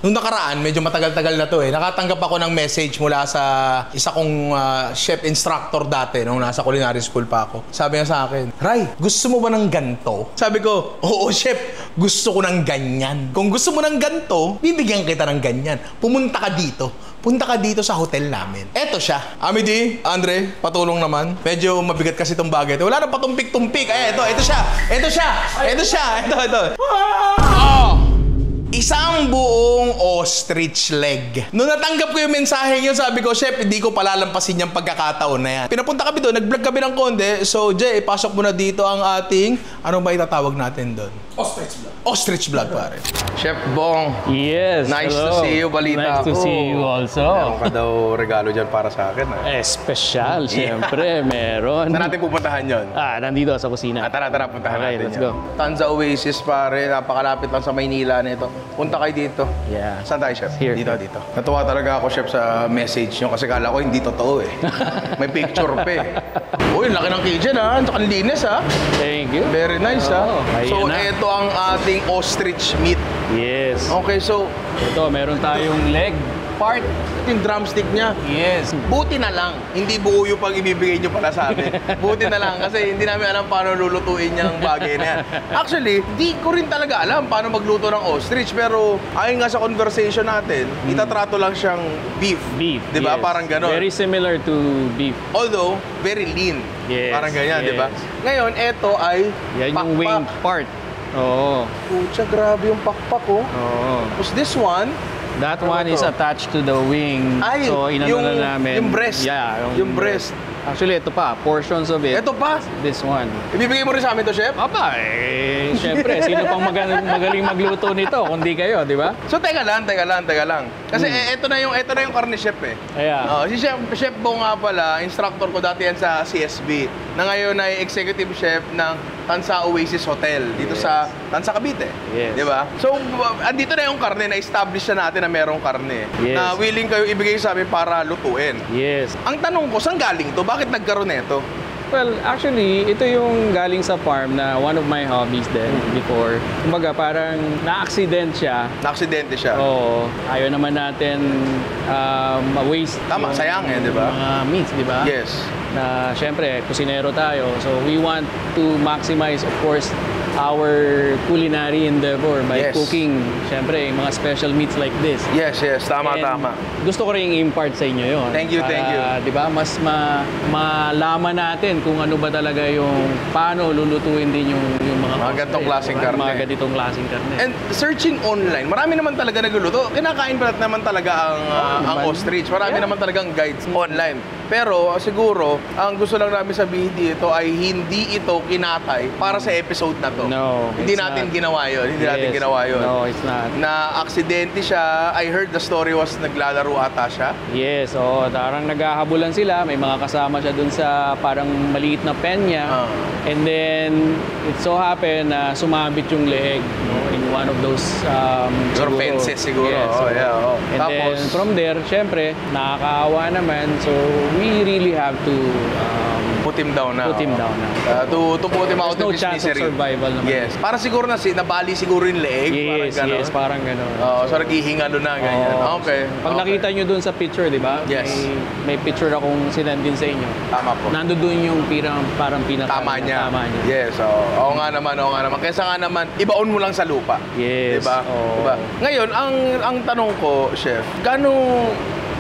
Nung nakaraan, medyo matagal-tagal na to eh. Nakatanggap ako ng message mula sa isa kong chef instructor dati nung nasa culinary school pa ako. Sabi niya sa akin, Ray, gusto mo ba ng ganto? Sabi ko, oo chef, gusto ko ng ganyan. Kung gusto mo ng ganto, bibigyan kita ng ganyan. Pumunta ka dito. Punta ka dito sa hotel namin. Eto siya. Amity, Andre, patulong naman. Medyo mabigat kasi itong bagay. Wala na patumpik-tumpik. Ay, ito siya. Ito siya. Ito siya. Ito. Oh! Isang buong ostrich leg. Nung natanggap ko yung mensahe yun, sabi ko, Chef, hindi ko palalampasin yung pagkakataon na yan. Pinapunta kami doon, nag-vlog kami ng konti. So, Jay, ipasok mo na dito ang ating, ano ba itatawag natin doon? Ostrich vlog. Ostrich vlog, pare. Chef Bong. Yes. Nice hello. to see you, balita Nice to see you also. Meron ka daw regalo dyan para sa akin. Special, siyempre, meron. Saan natin pupuntahan yun? Nandito sa kusina. Tara, puntahan Okay, natin let's yan. go. Tanza Oasis, pare. Napakalapit lang sa Maynila nito. Punta kayo dito. Yeah. Saan tayo, Chef? Here. Dito. Natuwa talaga ako, Chef, sa message nyo kasi kala ko hindi totoo eh. May picture pa eh. Uy, laki ng kitchen ha. Tsaka ang linis ha. Thank you. Very nice ha. So, ayan na. ito ang ating ostrich meat. Yes. Okay, so, Ito, meron tayong leg part. yung drumstick niya. Yes. Buti na lang, hindi buo yung pag ibibigay nyo pala sa amin. Buti na lang kasi hindi namin alam paano lulutuin yung bagay na yan. Actually, di ko rin talaga alam paano magluto ng ostrich. Pero ayon nga sa conversation natin, itatrato lang siyang beef. Beef. Diba? Yes. Parang ganon. Very similar to beef. Although, very lean. Yes, Parang ganyan, yes. diba? Ngayon, eto ay Yan yung pakpak. wing part. Oo. Pucha, grabe yung pakpak oh. Oo. Tapos this one, That Ano one to? is attached to the wing. Ay, so, inano na namin. yung breast. Yeah. Yung breast. Actually, ito pa. Portions of it. Eto pa. This one. Ibibigay mo rin sa amin to, Chef? Aba, syempre, sino pang magaling magluto nito kundi kayo, di ba? So, teka lang. Kasi eto na yung karne, Chef eh. Kaya, Si Chef Bo nga pala, instructor ko dati yan sa CSB, na ngayon ay executive chef ng Tansa Oasis Hotel dito sa Tansa Cavite. Yes. Di ba? So, andito na yung karne, na-establish na natin na merong karne. Yes. Na willing kayo ibigay sa amin para lutuin. yes. Ang tanong ko, saan galing to? Bakit nagkaroon nito? Well, actually, ito yung galing sa farm na one of my hobbies din before. Kumbaga, parang na-accident siya. Na-aksidente siya. Oo. Ayaw naman natin ma-waste. Tama, yung sayang eh, di ba? Mga meats, di ba? Yes. Na syempre, kusinero tayo. So, we want to maximize, of course, our culinary endeavor by Yes. cooking, syempre, mga special meats like this. Yes. Tama. And gusto ko rin impart sa inyo yun. Thank you. Di ba? Mas malaman natin kung ano ba talaga yung paano lulutuin din yung mga ganitong klaseng karne. Mga ganitong klaseng karne. And searching online, marami naman talaga nagluluto. Kinakain pa naman talaga ang ostrich. Marami naman talagang guides online. Pero siguro, ang gusto lang namin sabihin dito ay hindi ito kinatay para sa episode na to. No, Hindi it's natin not. ginawa yun. Hindi natin Yes. ginawa yun. No, it's not. Na aksidente siya. I heard the story was naglalaro ata siya. Yes, oo. Parang naghahabulan sila. May mga kasama siya dun sa parang maliit na pen niya. And then, it so happened na sumabit yung leeg in one of those Siguro fences siguro. Yes, Oh, oo. yeah, oh. And Tapos, then, from there, syempre, nakakaawa naman. So, we really have to put him down na. put him oh. down na. To put him out There's no of his chance of misery. survival naman. Yes. Para siguro nabali siguro yung leeg. Yes, parang ganon. yes, parang gano'n. So naghihingalo na, ganyan. Oo. Okay. Pag nakita nyo dun sa picture, di ba? Yes. May picture akong sinend din sa inyo. Tama po. Nando dun yung parang pinaka Tama niya. Tama niya. Yes, oo nga naman. Kaysa nga naman, ibaon mo lang sa lupa. Yes. Diba? Oo. Diba? Ngayon, ang tanong ko, Chef,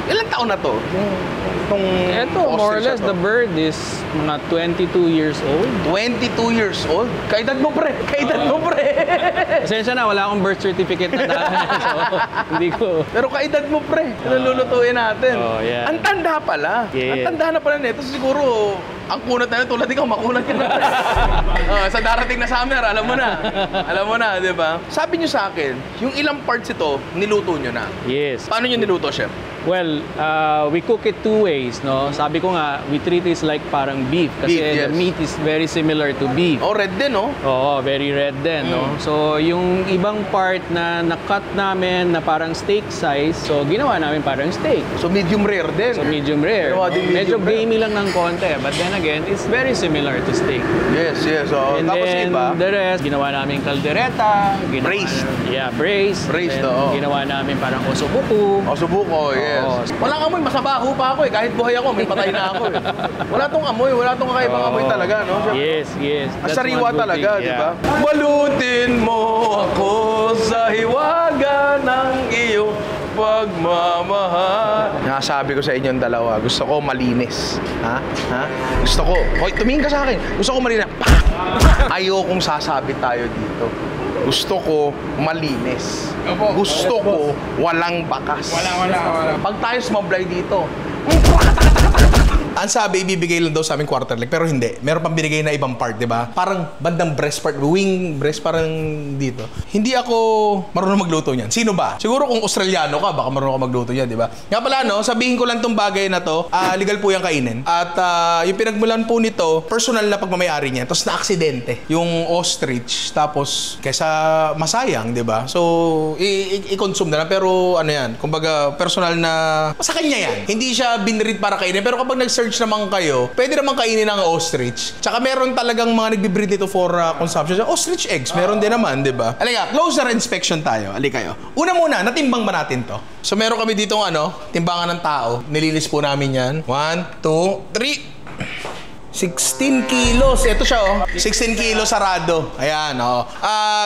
ilang taon na to? Itong Ito, more or ostrich less, na to? the bird is mga 22 years old. 22 years old? Kaedad mo, pre! Pasensya na, wala akong birth certificate na dala. So, hindi ko. Pero kaedad mo, pre. Nalulutuin natin. Oh, yeah. Ang tanda pala. Yeah. Ang tanda na pala nito. Siguro, ang kunat na tulad ikaw, makunat ka na. Sa darating na summer, alam mo na. Di ba? Sabi niyo sa akin, yung ilang parts ito, niluto niyo na. Yes. Paano niyo niluto, Chef? Well, we cook it two ways, no? Sabi ko nga, we treat it like parang beef. Kasi Beef, yes. the meat is very similar to beef. Oh, red din, oh. Oo, very red din, no? So, yung ibang part na na-cut namin na parang steak size, so ginawa namin parang steak. So, medium rare din. So, medium rare. Ginawa din medium Medyo rare. gamey lang ng konti. But then again, it's very similar to steak. Yes, yes. Oh. And Tapos then, iba, the rest, ginawa namin caldereta. Braised. Braised. Braised, And oo. ginawa namin parang osobuku. subuko, yes. Oo. Walang amoy, masabaho pa ako eh. Kahit buhay ako, may patay na ako eh. Wala tong amoy, wala tong kakaibang amoy talaga, no? Yes, yes. That's Sariwa one good talaga, thing, di yeah. ba? Balutin mo ako sa hiwaga ng iyong pagmamahal. Nasabi ko sa inyong dalawa, gusto ko malinis. Ha? Ha? Gusto ko. Hoy, tumingin ka sa akin. Gusto ko malinis. Pak! Ayokong sasabit tayo dito. Gusto ko malinis. Gusto ko walang bakas. Wala. Pag tayo sumablay dito, ang sabi, ibibigay lang daw sa aming quarter leg, pero hindi. Meron pang binigay na ibang part, di ba? Parang bandang breast part, wing breast, parang dito. Hindi ako marunong magluto niyan. Sino ba? Siguro kung Australiano ka, baka marunong ka magluto niyan, di ba? Nga pala, no, sabihin ko lang tong bagay na to, legal po yung kainin. At yung pinagmulan po nito, personal na pagmamayari niya. Tapos na-aksidente. Yung ostrich, tapos kaysa masayang, di ba? So, i-consume na lang. Pero ano yan, kumbaga, personal na, sa kanya yan. Hindi siya binread para kainin. Pero kapag nag-search naman kayo, pwede naman kainin ng ostrich. Tsaka meron talagang mga nagbe-breed nito for consumption. Ostrich eggs, meron din naman, di ba? Halika, closer inspection tayo. Halika kayo. Una muna, natimbang ba natin to? So meron kami ditong timbangan ng tao. Nililis po namin yan. 1, 2, 3. 16 kilos. Ito siya, 16 kilos sarado. Ayan,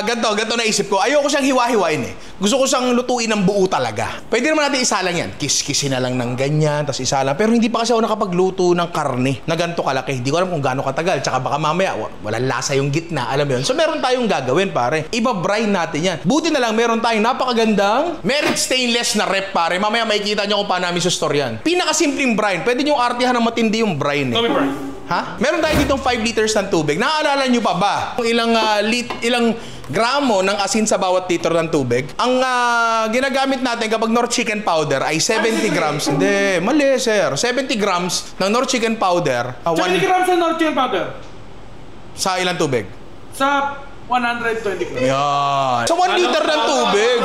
ganito naisip ko. Ayoko siyang hiwa-hiwain eh. Gusto ko siyang lutuin ng buo talaga. Pwede naman natin isalang yan. Kiss-kissin na lang ng ganyan, tapos isalang. Pero hindi pa kasi ako nakapagluto ng karne na ganito kalaki. Hindi ko alam kung gaano katagal. Tsaka baka mamaya, walang lasa yung gitna. Alam mo yun? So meron tayong gagawin, pare. Iba-brine natin yan. Buti na lang, meron tayong napakagandang Merit stainless na rep, pare. Mamaya makikita nyo kung paano namin sustoryan. Pinakasimpleng brine. Pwede nyo artihan ng matindi yung brine eh. Ha? Meron tayo ditong 5 liters ng tubig. Naaalala nyo pa ba? Ilang gramo ng asin sa bawat litro ng tubig. Ang ginagamit natin kapag North Chicken Powder ay 70 grams. Hindi, mali sir. 70 grams ng North Chicken Powder. 70 grams ng North Chicken Powder? Sa ilang tubig? Sa 120 grams. Yan. Sa 1 liter ng tubig.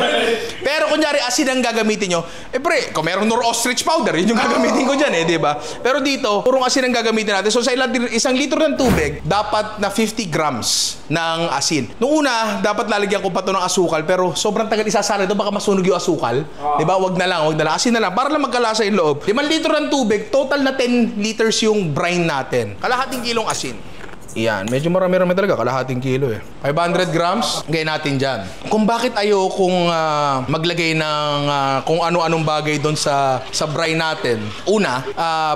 Pero kunyari asin ang gagamitin nyo, pre, kung meron Nor Ostrich Powder, yun yung gagamitin ko dyan di ba? Pero dito, purong asin ang gagamitin natin. So sa isang litro ng tubig, dapat na 50 grams ng asin. Noong una, dapat lalagyan ko pa ito ng asukal, pero sobrang tagal isasala ito, baka masunog yung asukal. Di ba? Wag na lang. Asin na lang. Para lang magkalasa yung loob. 5 litro ng tubig, total na 10 liters yung brine natin. Kalahating kilong asin. Yan, medyo marami-rami talaga, kalahating kilo 500 grams, gawin natin dyan. Kung bakit ayokong maglagay ng kung ano-anong bagay doon sa brine natin. Una,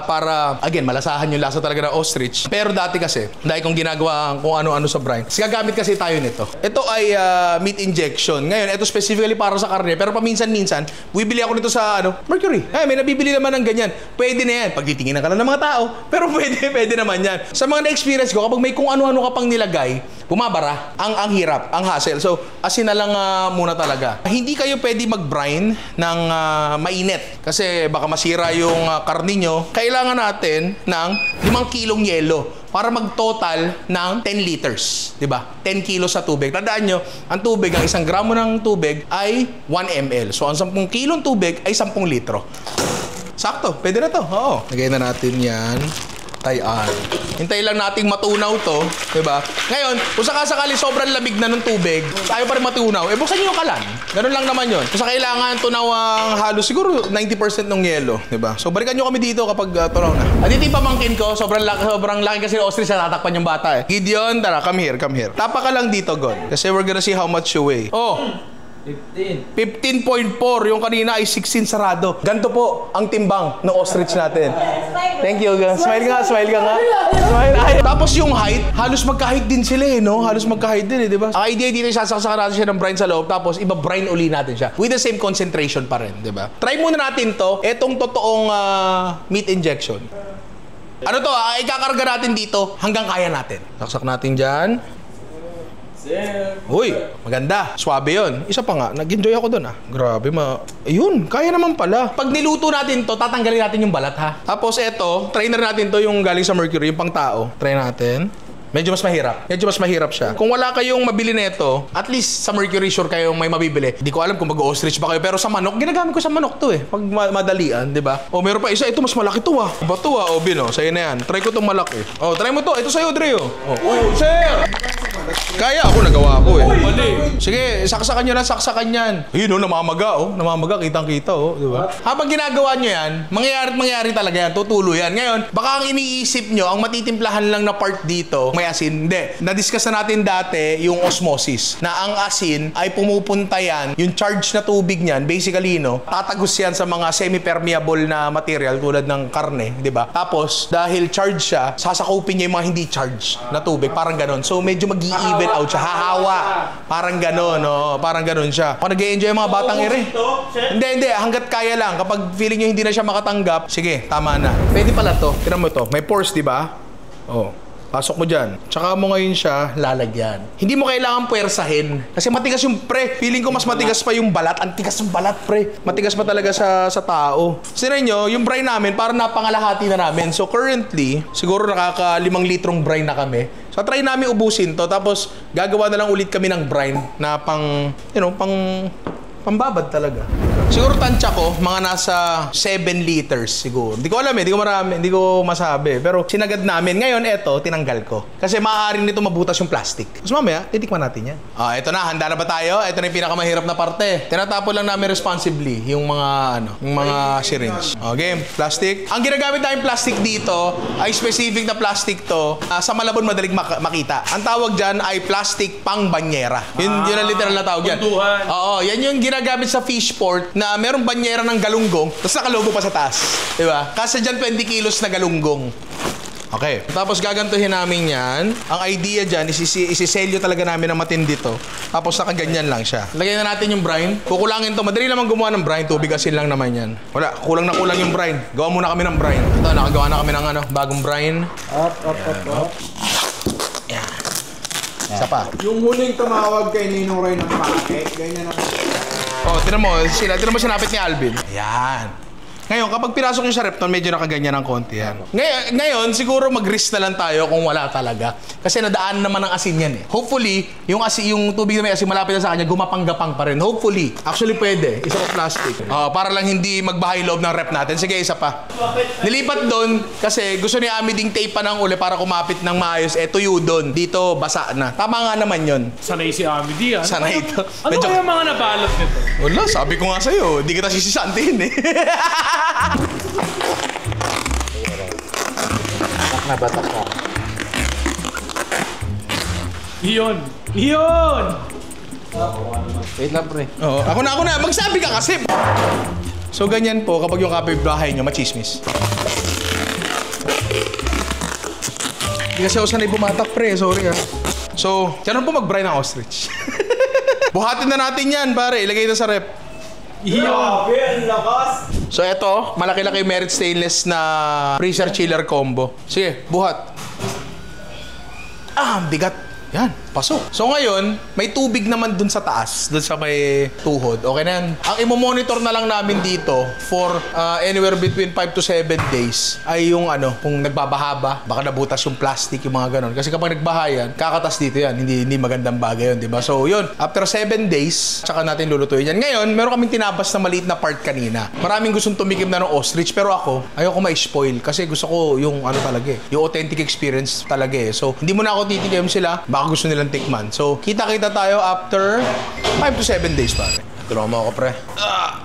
para, again, malasahan yung lasa talaga ng ostrich. Pero dati kasi, dahil kong ginagawa kung ano-ano sa brine, gagamit kasi tayo nito. Ito ay meat injection. Ngayon, ito specifically para sa karne, pero paminsan-minsan, bibili ako nito sa Mercury. May nabibili naman ng ganyan. Pwede na yan. Pagtitinginan ka lang ng mga tao, pero pwede naman yan. Sa mga na-experience ko, kapag may kung ano-ano ka pang nilagay, bumabara. Ang hirap, ang hassle. So, asin na lang muna talaga. Hindi kayo pwede mag-brine ng mainit kasi baka masira yung karne nyo. Kailangan natin ng 5 kilong yelo para mag-total ng 10 liters. Diba? 10 kilos sa tubig. Tandaan nyo, ang tubig, ang 1 gramo ng tubig ay 1 ml. So, ang 10 kilong tubig ay 10 litro. Sakto, pwede na to. Oo. Lagay na natin yan. Tayan. Hintay lang nating matunaw to, 'di ba? Ngayon, kung sakasakali sobrang lamig na ng tubig, tayo pa rin matunaw. Buksan niyo yung kalan. Ganun lang naman 'yon. Kung kailangan tunaw ang halos siguro 90% ng yelo, 'di ba? So balikan niyo kami dito kapag tunaw na. At ito yung pamangkin ko, sobrang laki kasi ng ostrich sa tatakpan yung bata Gideon, tara, come here. Tapa ka lang dito, God. Kasi we're gonna see how much you weigh. 15.4. Yung kanina ay 16 sarado. Ganito po ang timbang ng ostrich natin. Thank you. Smile ka nga. Tapos yung height, halos magka-height din sila no? Halos magka-height din di ba? Ang idea dito, sasaksakan natin siya ng brine sa loob, tapos iba-brine uli natin siya. With the same concentration pa rin, di ba? Try muna natin to, etong totoong meat injection. Ano to ikakarga natin dito hanggang kaya natin. Saksak natin dyan. Uy, maganda. Swabe yun. Isa pa nga, nag-enjoy ako dun Grabe, ayun, kaya naman pala. Pag niluto natin to, tatanggalin natin yung balat Tapos eto, try na natin to yung galing sa Mercury, yung pang tao. Try natin. Medyo mas mahirap. Medyo mas mahirap siya. Kung wala kayong mabili nito, at least sa Mercury Shore kayong may mabibili. Hindi ko alam kung mag-ostrich ba kayo. Pero sa manok, ginagamit ko sa manok to eh. Pag madalian, di ba? O meron pa isa, ito mas malaki to ah. Ba to ah? O Bino, sa'yo na yan. Try ko tong malaki. O, try mo to. Ito sa'yo, Dre oh. Oh, sir! Kaya ako, nagawa ko eh. Mali. Sige, saksakan nyo na, saksakan yan. Ayun oh, namamaga oh. Namamaga, kitang-kita oh. Di ba? Habang ginagawa nyo yan, mangyayari talaga yan. Tutulo yan. Ngayon, baka ang iniisip nyo, ang matitimplahan lang na part dito, may asin. Hindi. Na-discuss na natin dati yung osmosis. Na ang asin ay pumupunta yan, yung charge na tubig niyan, basically, no, tatagos yan sa mga semi-permeable na material tulad ng karne, di ba? Tapos, dahil charge siya, sasakupin niya yung mga hindi charge na tubig. Parang ganon. So, medyo mag-i-even out siya. Hahawa. Parang ganon, no? Parang ganon siya. Kung nag-i-enjoy yung mga batang ere. Hindi. Hanggat kaya lang. Kapag feeling nyo hindi na siya makatanggap, sige, tama na. Pwede pala to. Tinan mo to. May pores, di ba? Oh. Pasok mo dyan. Tsaka mo ngayon siya lalagyan. Hindi mo kailangan puwersahin. Kasi matigas yung pre. Feeling ko mas matigas pa yung balat. Ang tigas ng balat, pre. Matigas pa talaga sa tao. Sinan nyo, yung brine namin, parang napangalahati na namin. So currently, siguro nakaka 5 litrong brine na kami. So try namin ubusin to. Tapos gagawa na lang ulit kami ng brine na pang, you know, pambabad talaga. Siguro tansya ko, mga nasa 7 liters siguro. Hindi ko alam eh, hindi ko masabi. Pero sinagad namin. Ngayon, eto, tinanggal ko. Kasi maaari nito mabutas yung plastic. Mas mamaya, titikman natin yan. Eto na, handa na ba tayo? Eto na yung pinakamahirap na parte. Tinatapon lang namin responsibly yung mga syringe. Okay, plastic. Ang ginagamit namin plastic dito ay specific na plastic to. Sa Malabon madaling makita. Ang tawag dyan ay plastic pang banyera. Yun ang literal na tawag yan. Punduhan. Oo, yan yung ginagamit sa fish port na merong banyera ng galunggong tapos nakalogo pa sa taas. Diba? Kasi dyan 20 kilos na galunggong. Okay. Tapos gagantuhin namin yan. Ang idea dyan, isiselyo talaga namin ng matindi to. Tapos nakaganyan lang siya. Lagyan na natin yung brine. Kukulangin to. Madali naman gumawa ng brine. Tubig asin lang naman yan. Wala. Kulang na kulang yung brine. Gawa muna kami ng brine. Ito, nakagawa na kami ng bagong brine. Up. Yan. Isa pa. Yung huling tumawag kay Ninong Ray ng packet, ganyan ang... Oh, tinan mo sinapit ni Alvin. Ayan. Ngayon, kapag pinasok nyo sa Repton, medyo nakaganyan ng konti yan. Ngayon, siguro mag-risk na lang tayo kung wala talaga. Kasi nadaan naman ng asin yan eh. Hopefully, yung tubig na may asin malapit na sa kanya, gumapang-gapang pa rin. Hopefully. Actually, pwede. Isa ko plastic. Para lang hindi magbahay loob ng rep natin. Sige, isa pa. Nilipat doon kasi gusto ni Ami ding tape pa ng uli para kumapit ng maayos. Tuyo doon. Dito, basa na. Tama nga naman yun. Sanay si Amity, ano? Sanay ito. Ano kaya mga nabalot nito? Wala, sabi ko nga sa'yo. Hindi kita sisisantihin eh. Batak ka. Iyon! Wait lang, pre. Oo, ako na. Magsabi ka kasi. So, ganyan po kapag yung kapitbahay nyo machismis. Hindi kasi ako sanay bumatak, pre. Sorry ah. So, ganun po mag-brine ng ostrich. Buhatin na natin yan, pare. Ilagay na sa rep. Iyon! So, eto, malaki-laki Merit Stainless na freezer chiller combo. Sige, buhat. Bigat. Yan, pasok. So ngayon, may tubig naman dun sa taas, dun sa may tuhod. Okay na yan. Ang imo-monitor na lang namin dito for anywhere between 5 to 7 days ay yung kung nagbabaha ba, baka nabutas yung plastic, yung mga ganon. Kasi kapag nagbaha yan, kakatas dito yan. Hindi magandang bagay yun, di ba? So yun, after 7 days, tsaka natin lulutuin yan. Ngayon, meron kaming tinabas na maliit na part kanina. Maraming gustong tumikim na ng ostrich, pero ako, ayoko ma-spoil kasi gusto ko yung talaga eh. Yung authentic experience talaga eh. So, hindi mo na ako titikim sila, baka gusto nilang tikman. So, kita-kita tayo after 5 to 7 days, pare. Drama ako, pre.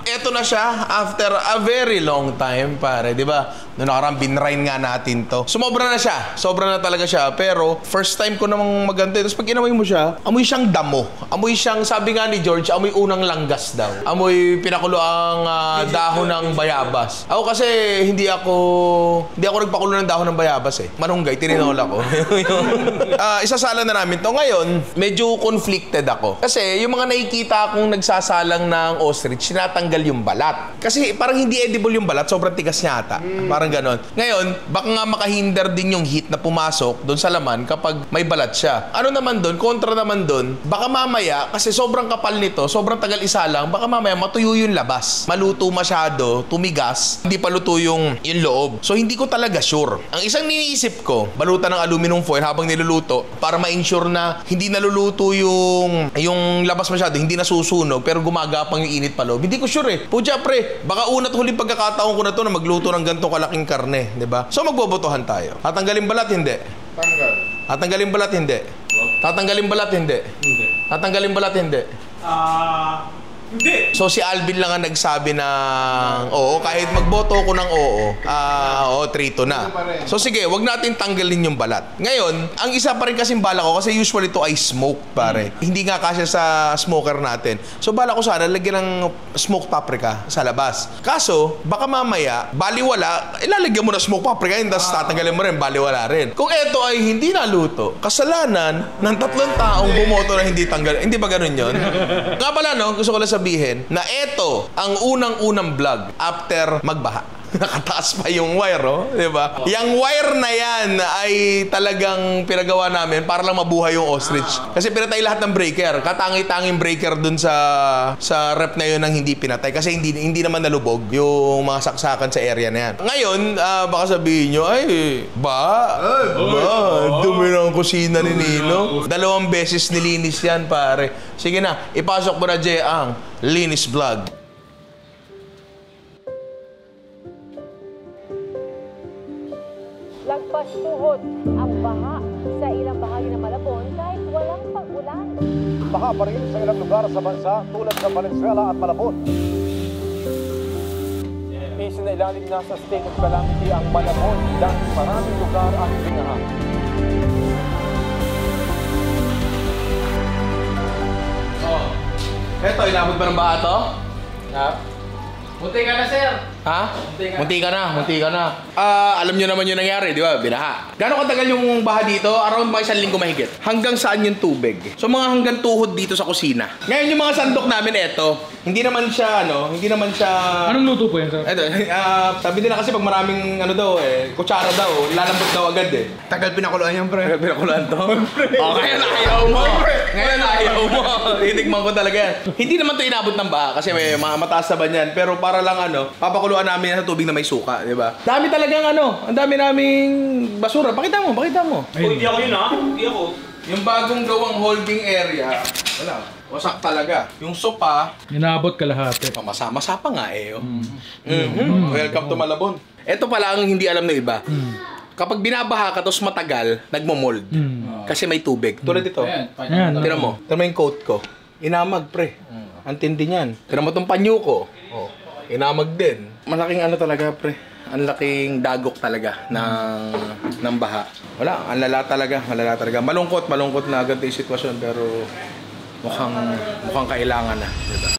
Eto na siya after a very long time, pare. Di ba? Noong nakarang binrine nga natin to. Sumobra na siya. Sobra na talaga siya. Pero, first time ko namang maganda. Tapos pag inamoy mo siya, amoy siyang damo. Amoy siyang, sabi nga ni George, amoy unang langgas daw. Amoy pinakulo ang dahon ng bayabas. Ako kasi, hindi ako nagpakulo ng dahon ng bayabas eh. Manunggay, tininola ko. Isasala na namin to. Ngayon, medyo conflicted ako. Kasi, yung mga nakikita akong nagsasalang ng ostrich, sinatanggal yung balat. Kasi parang hindi edible yung balat, sobrang tigas niya ata. Parang Parang ganon. Ngayon, baka nga makahinder din yung heat na pumasok doon sa laman kapag may balat siya. Ano naman doon, kontra naman doon, baka mamaya, kasi sobrang kapal nito, sobrang tagal isa lang, baka mamaya matuyo yung labas. Maluto masyado, tumigas, hindi pa luto yung loob. So hindi ko talaga sure. Ang isang iniisip ko, balutan ng aluminum foil habang niluluto para ma-ensure na hindi naluluto yung labas masyado, hindi nasusunog, pero gumagapang yung init pa loob. Hindi ko sure eh. Puja pre, baka una at huling pagkakataon ko na to na magluto ng ganitong kalaking karne, di ba? So magbobotohan tayo. Tatanggalin balat, hindi. Tanggal. Tatanggalin balat, hindi. Tatanggalin balat, hindi. Hindi. Tatanggalin balat, hindi. Hindi. So si Alvin lang ang nagsabi ng oo, kahit magboto ko ng oo, 3-2 na. So sige, wag natin tanggalin yung balat. Ngayon, ang isa pa rin kasing bala ko, kasi usually ito ay smoke, pare. Hindi nga kasya sa smoker natin. So bala ko sana, lagyan ng smoked paprika sa labas. Kaso, baka mamaya, baliwala, ilalagyan mo na smoked paprika, yun, tapos tatanggalin mo rin, baliwala rin. Kung ito ay hindi naluto, kasalanan ng 3 taong bumoto na hindi tanggal. Hindi ba ganun yun? Nga pala, no, gusto ko lang sabihin na ito ang unang-unang vlog after magbaha. Nakataas pa yung wire, oh, di ba? Yung wire na yan ay talagang pinagawa namin para lang mabuhay yung ostrich. Kasi pinatay lahat ng breaker. Katangi-tanging breaker dun sa rep na yun ang hindi pinatay. Kasi hindi naman nalubog yung mga saksakan sa area na yan. Ngayon, baka sabihin nyo, dumi ng kusina ni Nino. 2 beses nilinis yan, pare. Sige na, ipasok mo na, Jay, ang Linis Vlog. Lagpas tuhod ang baha sa ilang bahagi ng Malabon kahit walang pag-ulan. Baha pa rin sa ilang lugar sa bansa tulad ng Valenzuela at Malabon. Isinailalim na sa state of calamity ang Malabon dahil maraming lugar ang binaha. Eto, inabot ba ng baha to? Munti ka na, sir. Ha? Munti ka na. Alam nyo naman yung nangyari, di ba? Binaha. Gano'ng katagal yung baha dito? Around mga 1 linggo mahigit. Hanggang saan yung tubig? So mga hanggang tuhod dito sa kusina. Ngayon yung mga sandok namin, eto. Hindi naman siya. Anong luto po yan, sir? Eto, sabi nila kasi pag maraming kutsara daw, lalambot daw agad eh. Tagal pinakuluan yan, pre. Pinakulaan to? Ngayon ayaw mo. Ngayon ayaw mo. Titikman ko talaga yan. Hindi naman to inabot ng baha kasi may mga mataas na banyan. Pero para lang papakuluan namin sa tubig na may suka, di ba? Dami talagang ang dami naming basura. Pakita mo. Hindi ako yun, ha? Hindi ako. Yung bagong gawang holding area, wala. Wasak talaga. Yung sopa, Inabot kalahati. masa pa nga eh. Welcome to Malabon. Ito pala ang hindi alam ng iba. Kapag binabaha ka tapos matagal, nagmo-mold. Kasi may tubig. Tulad ito. Ayan. Tira mo yung coat ko. Inamag, pre. Ang tindi niyan. Tira mo itong panyo ko. Inamag din. Malaking talaga, pre. Ang laking dagok talaga ng baha. Wala, ang lala talaga. Malungkot na ganito yung sitwasyon, pero mukhang kailangan na, diba?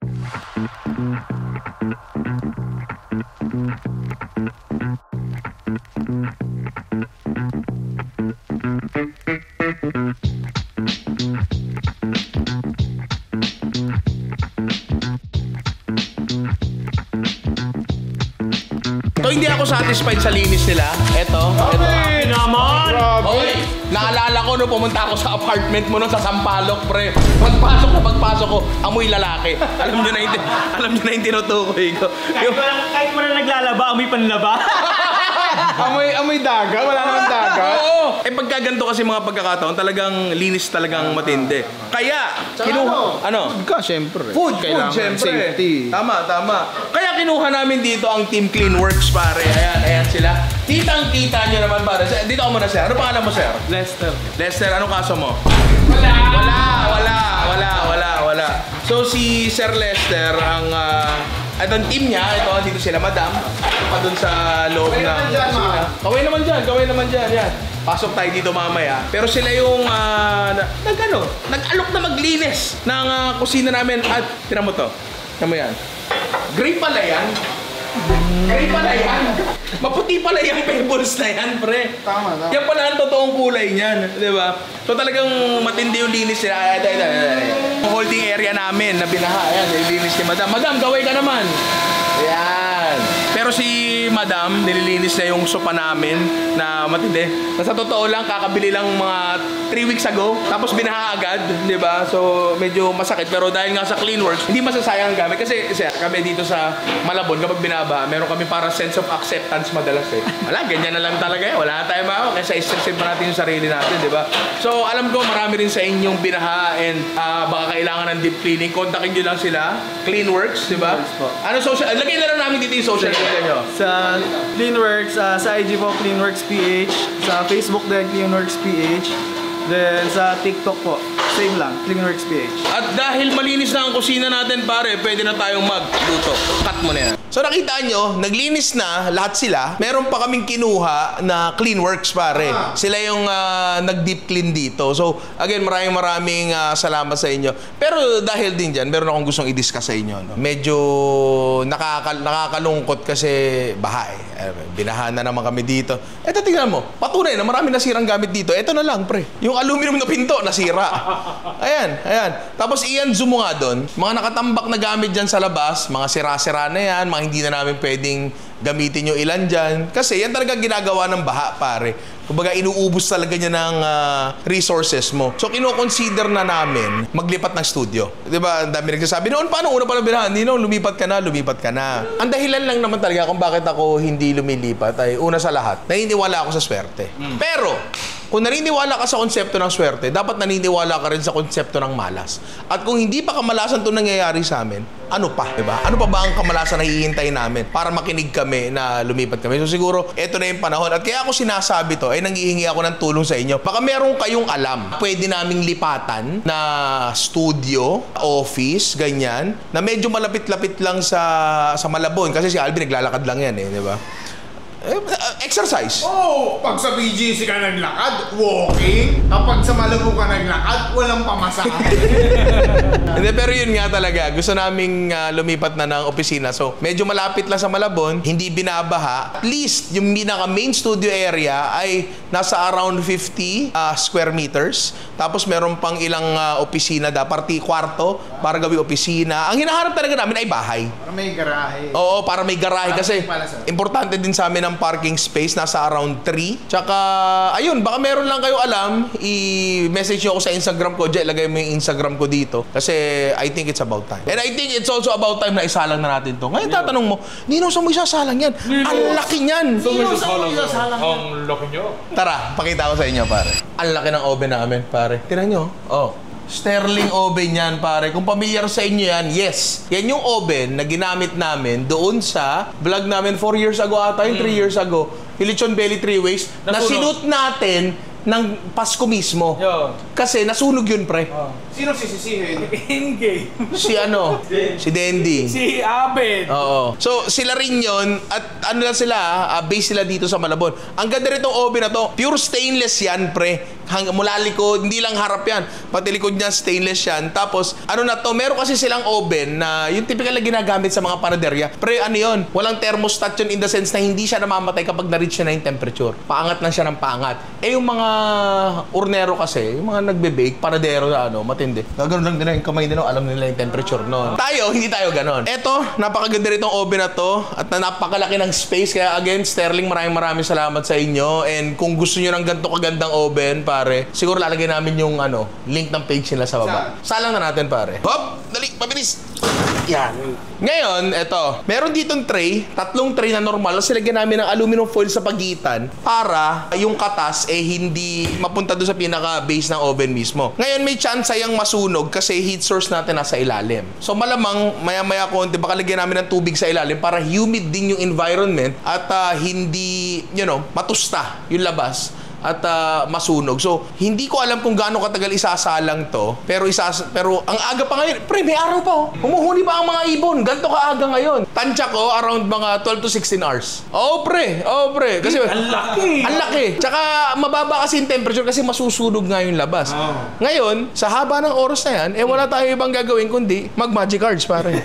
So hindi ako satisfied sa linis nila. Ito. Hey, naman! Oy, naalala ko nung pumunta ako sa apartment mo sa Sampaloc, pre. Pagpasok ko, amoy lalaki. Alam niyo na yung tinutukoy ko. Kahit wala naglalaba, amoy panlaba. Amoy daga? Wala naman daga? Oo. Pagka ganito kasi mga pagkakataon, talagang linis talagang matindi. Kaya, kinuha, Food ka, syempre. Food, syempre. Safety. Tama. Kaya kinuha namin dito ang Team Clean Works, pare. Ayan sila. Kitang-kita nyo naman, pare. Dito ako muna, sir. Ano pangalan mo, sir? Lester, anong kaso mo? Wala. So, si Sir Lester, itong team niya, dito sila, madam. Pa dun sa loob ng kusina. Kaway naman dyan, yan. Pasok tayo dito mamaya. Pero sila yung nag-alok na maglinis ng kusina namin. At, tira mo to. Tira mo yan. Gray pala yan. Maputi pala yung pebbles na yan, pre. Tama. Yan pala ang totoong kulay niyan, di ba? So talagang matindi yung linis nila. Yung holding area namin na binaha. Ayan, yung linis ni Madam. Madam, gaway ka naman. Ayan. Pero si Madam, nililinis na yung sopa namin na matindi. Sa totoo lang, kakabili lang mga 3 weeks ago, tapos binaha agad, di ba? So, medyo masakit. Pero dahil nga sa Cleanworks, hindi masasayang ang gamit. Kasi kami dito sa Malabon, kapag binaba, meron kami para sense of acceptance madalas eh. Wala, ganyan na lang talaga eh. Wala tayong bawa. Kaya stress pa natin yung sarili natin, di ba? So, alam ko, marami rin sa inyong binaha and baka kailangan ng deep cleaning. Kontakin nyo lang sila. Cleanworks, di ba? Ano social? Lagay na lang namin dito yung social media nyo. Sa Cleanworks, sa IG po, Cleanworks PH. Sa Facebook din, Cleanworks PH. Then sa TikTok po, same lang, Cleanworks PH. At dahil malinis na ang kusina natin, pare, pwede na tayong magluto. Cut mo na yan. So nakita nyo, naglinis na lahat sila. Meron pa kaming kinuha na Cleanworks, pare. Sila yung nag-deep clean dito. So again, maraming salamat sa inyo. Pero dahil din dyan, meron akong gustong i-discuss sa inyo. No? Medyo nakakalungkot kasi baha eh. Binahan na naman kami dito. Eto, tingnan mo. Patunay na marami nasirang gamit dito. Eto na lang, pre. Yung aluminum na pinto, nasira. Ayan. Tapos zoom mo nga doon. Mga nakatambak na gamit dyan sa labas, mga sira-sira na yan, mga hindi na namin pwedeng gamitin yung ilan dyan. Kasi yan talaga ginagawa ng baha, pare. Kumbaga, inuubos talaga niya ng resources mo. So, kino-consider na namin maglipat ng studio. Diba? Ang dami nagsasabi, noon, paano? Una pa na binahan. Hindi, no, lumipat ka na. Ang dahilan lang naman talaga kung bakit ako hindi lumilipat ay una sa lahat, naniniwala ako sa swerte. Pero, kung naniniwala ka sa konsepto ng swerte, dapat naniniwala ka rin sa konsepto ng malas. At kung hindi pa kamalasan ito nangyayari sa amin, ano pa, diba? Ano pa ba ang kamalasan na hihintay namin para makinig kami na lumipat kami? So siguro, eto na yung panahon. At kaya ako sinasabi to, ay nanghihingi ako ng tulong sa inyo. Baka meron kayong alam, pwede naming lipatan na studio, office, ganyan, na medyo malapit-lapit lang sa Malabon. Kasi si Alvin naglalakad lang yan eh, diba? Exercise. Pag sa BGC ka naglakad, walking. Kapag sa Malabo ka naglakad, walang pamasahe. Hindi, pero yun nga talaga. Gusto naming lumipat na ng opisina. So, medyo malapit lang sa Malabon, hindi binabaha. At least, yung pinaka-main studio area ay nasa around 50 square meters. Tapos, meron pang ilang opisina, kwarto, para gawing opisina. Ang hinaharap talaga namin ay bahay. Para may garahe. Oo, para may garahe kasi importante din sa amin ang parking space, nasa around 3. Tsaka, ayun, baka meron lang kayo alam, i-message nyo ako sa Instagram ko. Ilagay mo yung Instagram ko dito. Kasi I think it's about time. And I think it's also about time na isalang na natin to. Ngayon tatanong mo, Ninong, saan mo isasalang yan? Ang laki niyan! Ninong, saan mo isasalang yan? Ang laki nyo. Tara, pakita ko sa inyo, pare. Ang laki ng oven namin, pare. Tingnan nyo. Sterling oven yan, pare. Kung familiar sa inyo yan, yes. Yan yung oven na ginamit namin doon sa vlog namin 4 years ago ata, 3 years ago. Lechon Belly 3 Ways. Na sinut natin ng Pasko mismo. Kasi nasunog yun, pre. Sino sisisihin? In-game. Si Dendy. Si Abed. Oo. So, sila rin yun. At ano lang sila, base sila dito sa Malabon. Ang ganda rin itong oven na to. Pure stainless yan, pre. Mula likod, hindi lang harap yan. Pati likod niya, stainless yan. Tapos, ano na to, meron kasi silang oven na yung typical na ginagamit sa mga panaderya. Pre, ano yun? Walang thermostat yun in the sense na hindi siya namamatay kapag na-reach siya na yung temperature. Paangat lang siya ng paangat. Yung mga urnero kasi, yung mga nagbe-bake, panadero na matindi. Gano'n lang din yung kamay din, alam nila yung temperature noon. Tayo, hindi tayo gano'n. Eto, napakaganda rin itong oven na to at napakalaki ng space. Kaya again, Sterling, maraming salamat sa inyo. And kung gusto nyo ng ganito kagandang oven, pare, siguro lalagay namin yung link ng page nila sa baba. Salang na natin, pare. Hop! Dali! Mabilis! Yan. Ngayon, eto, meron ditong tray, 3 tray na normal. Kasi lagyan namin ng aluminum foil sa pagitan para yung katas hindi mapunta doon sa pinaka-base ng oven mismo. Ngayon, may chance sayang masunog kasi heat source natin nasa ilalim. So, malamang, maya-maya konti, baka lagyan namin ng tubig sa ilalim para humid din yung environment at hindi, matusta yung labas at masunog. So, hindi ko alam kung gaano katagal isasalang to. Pero ang aga pa ngayon, pre, may araw pa Humuhuni pa ang mga ibon. Ganto kaaga ngayon. Tansya ko, around mga 12 to 16 hours. Pre. Kasi, ang laki. Tsaka, mababa kasi yung temperature kasi masusunog nga yung labas. Ngayon, sa haba ng oras na yan, wala tayo ibang gagawin kundi mag-magic cards, pare.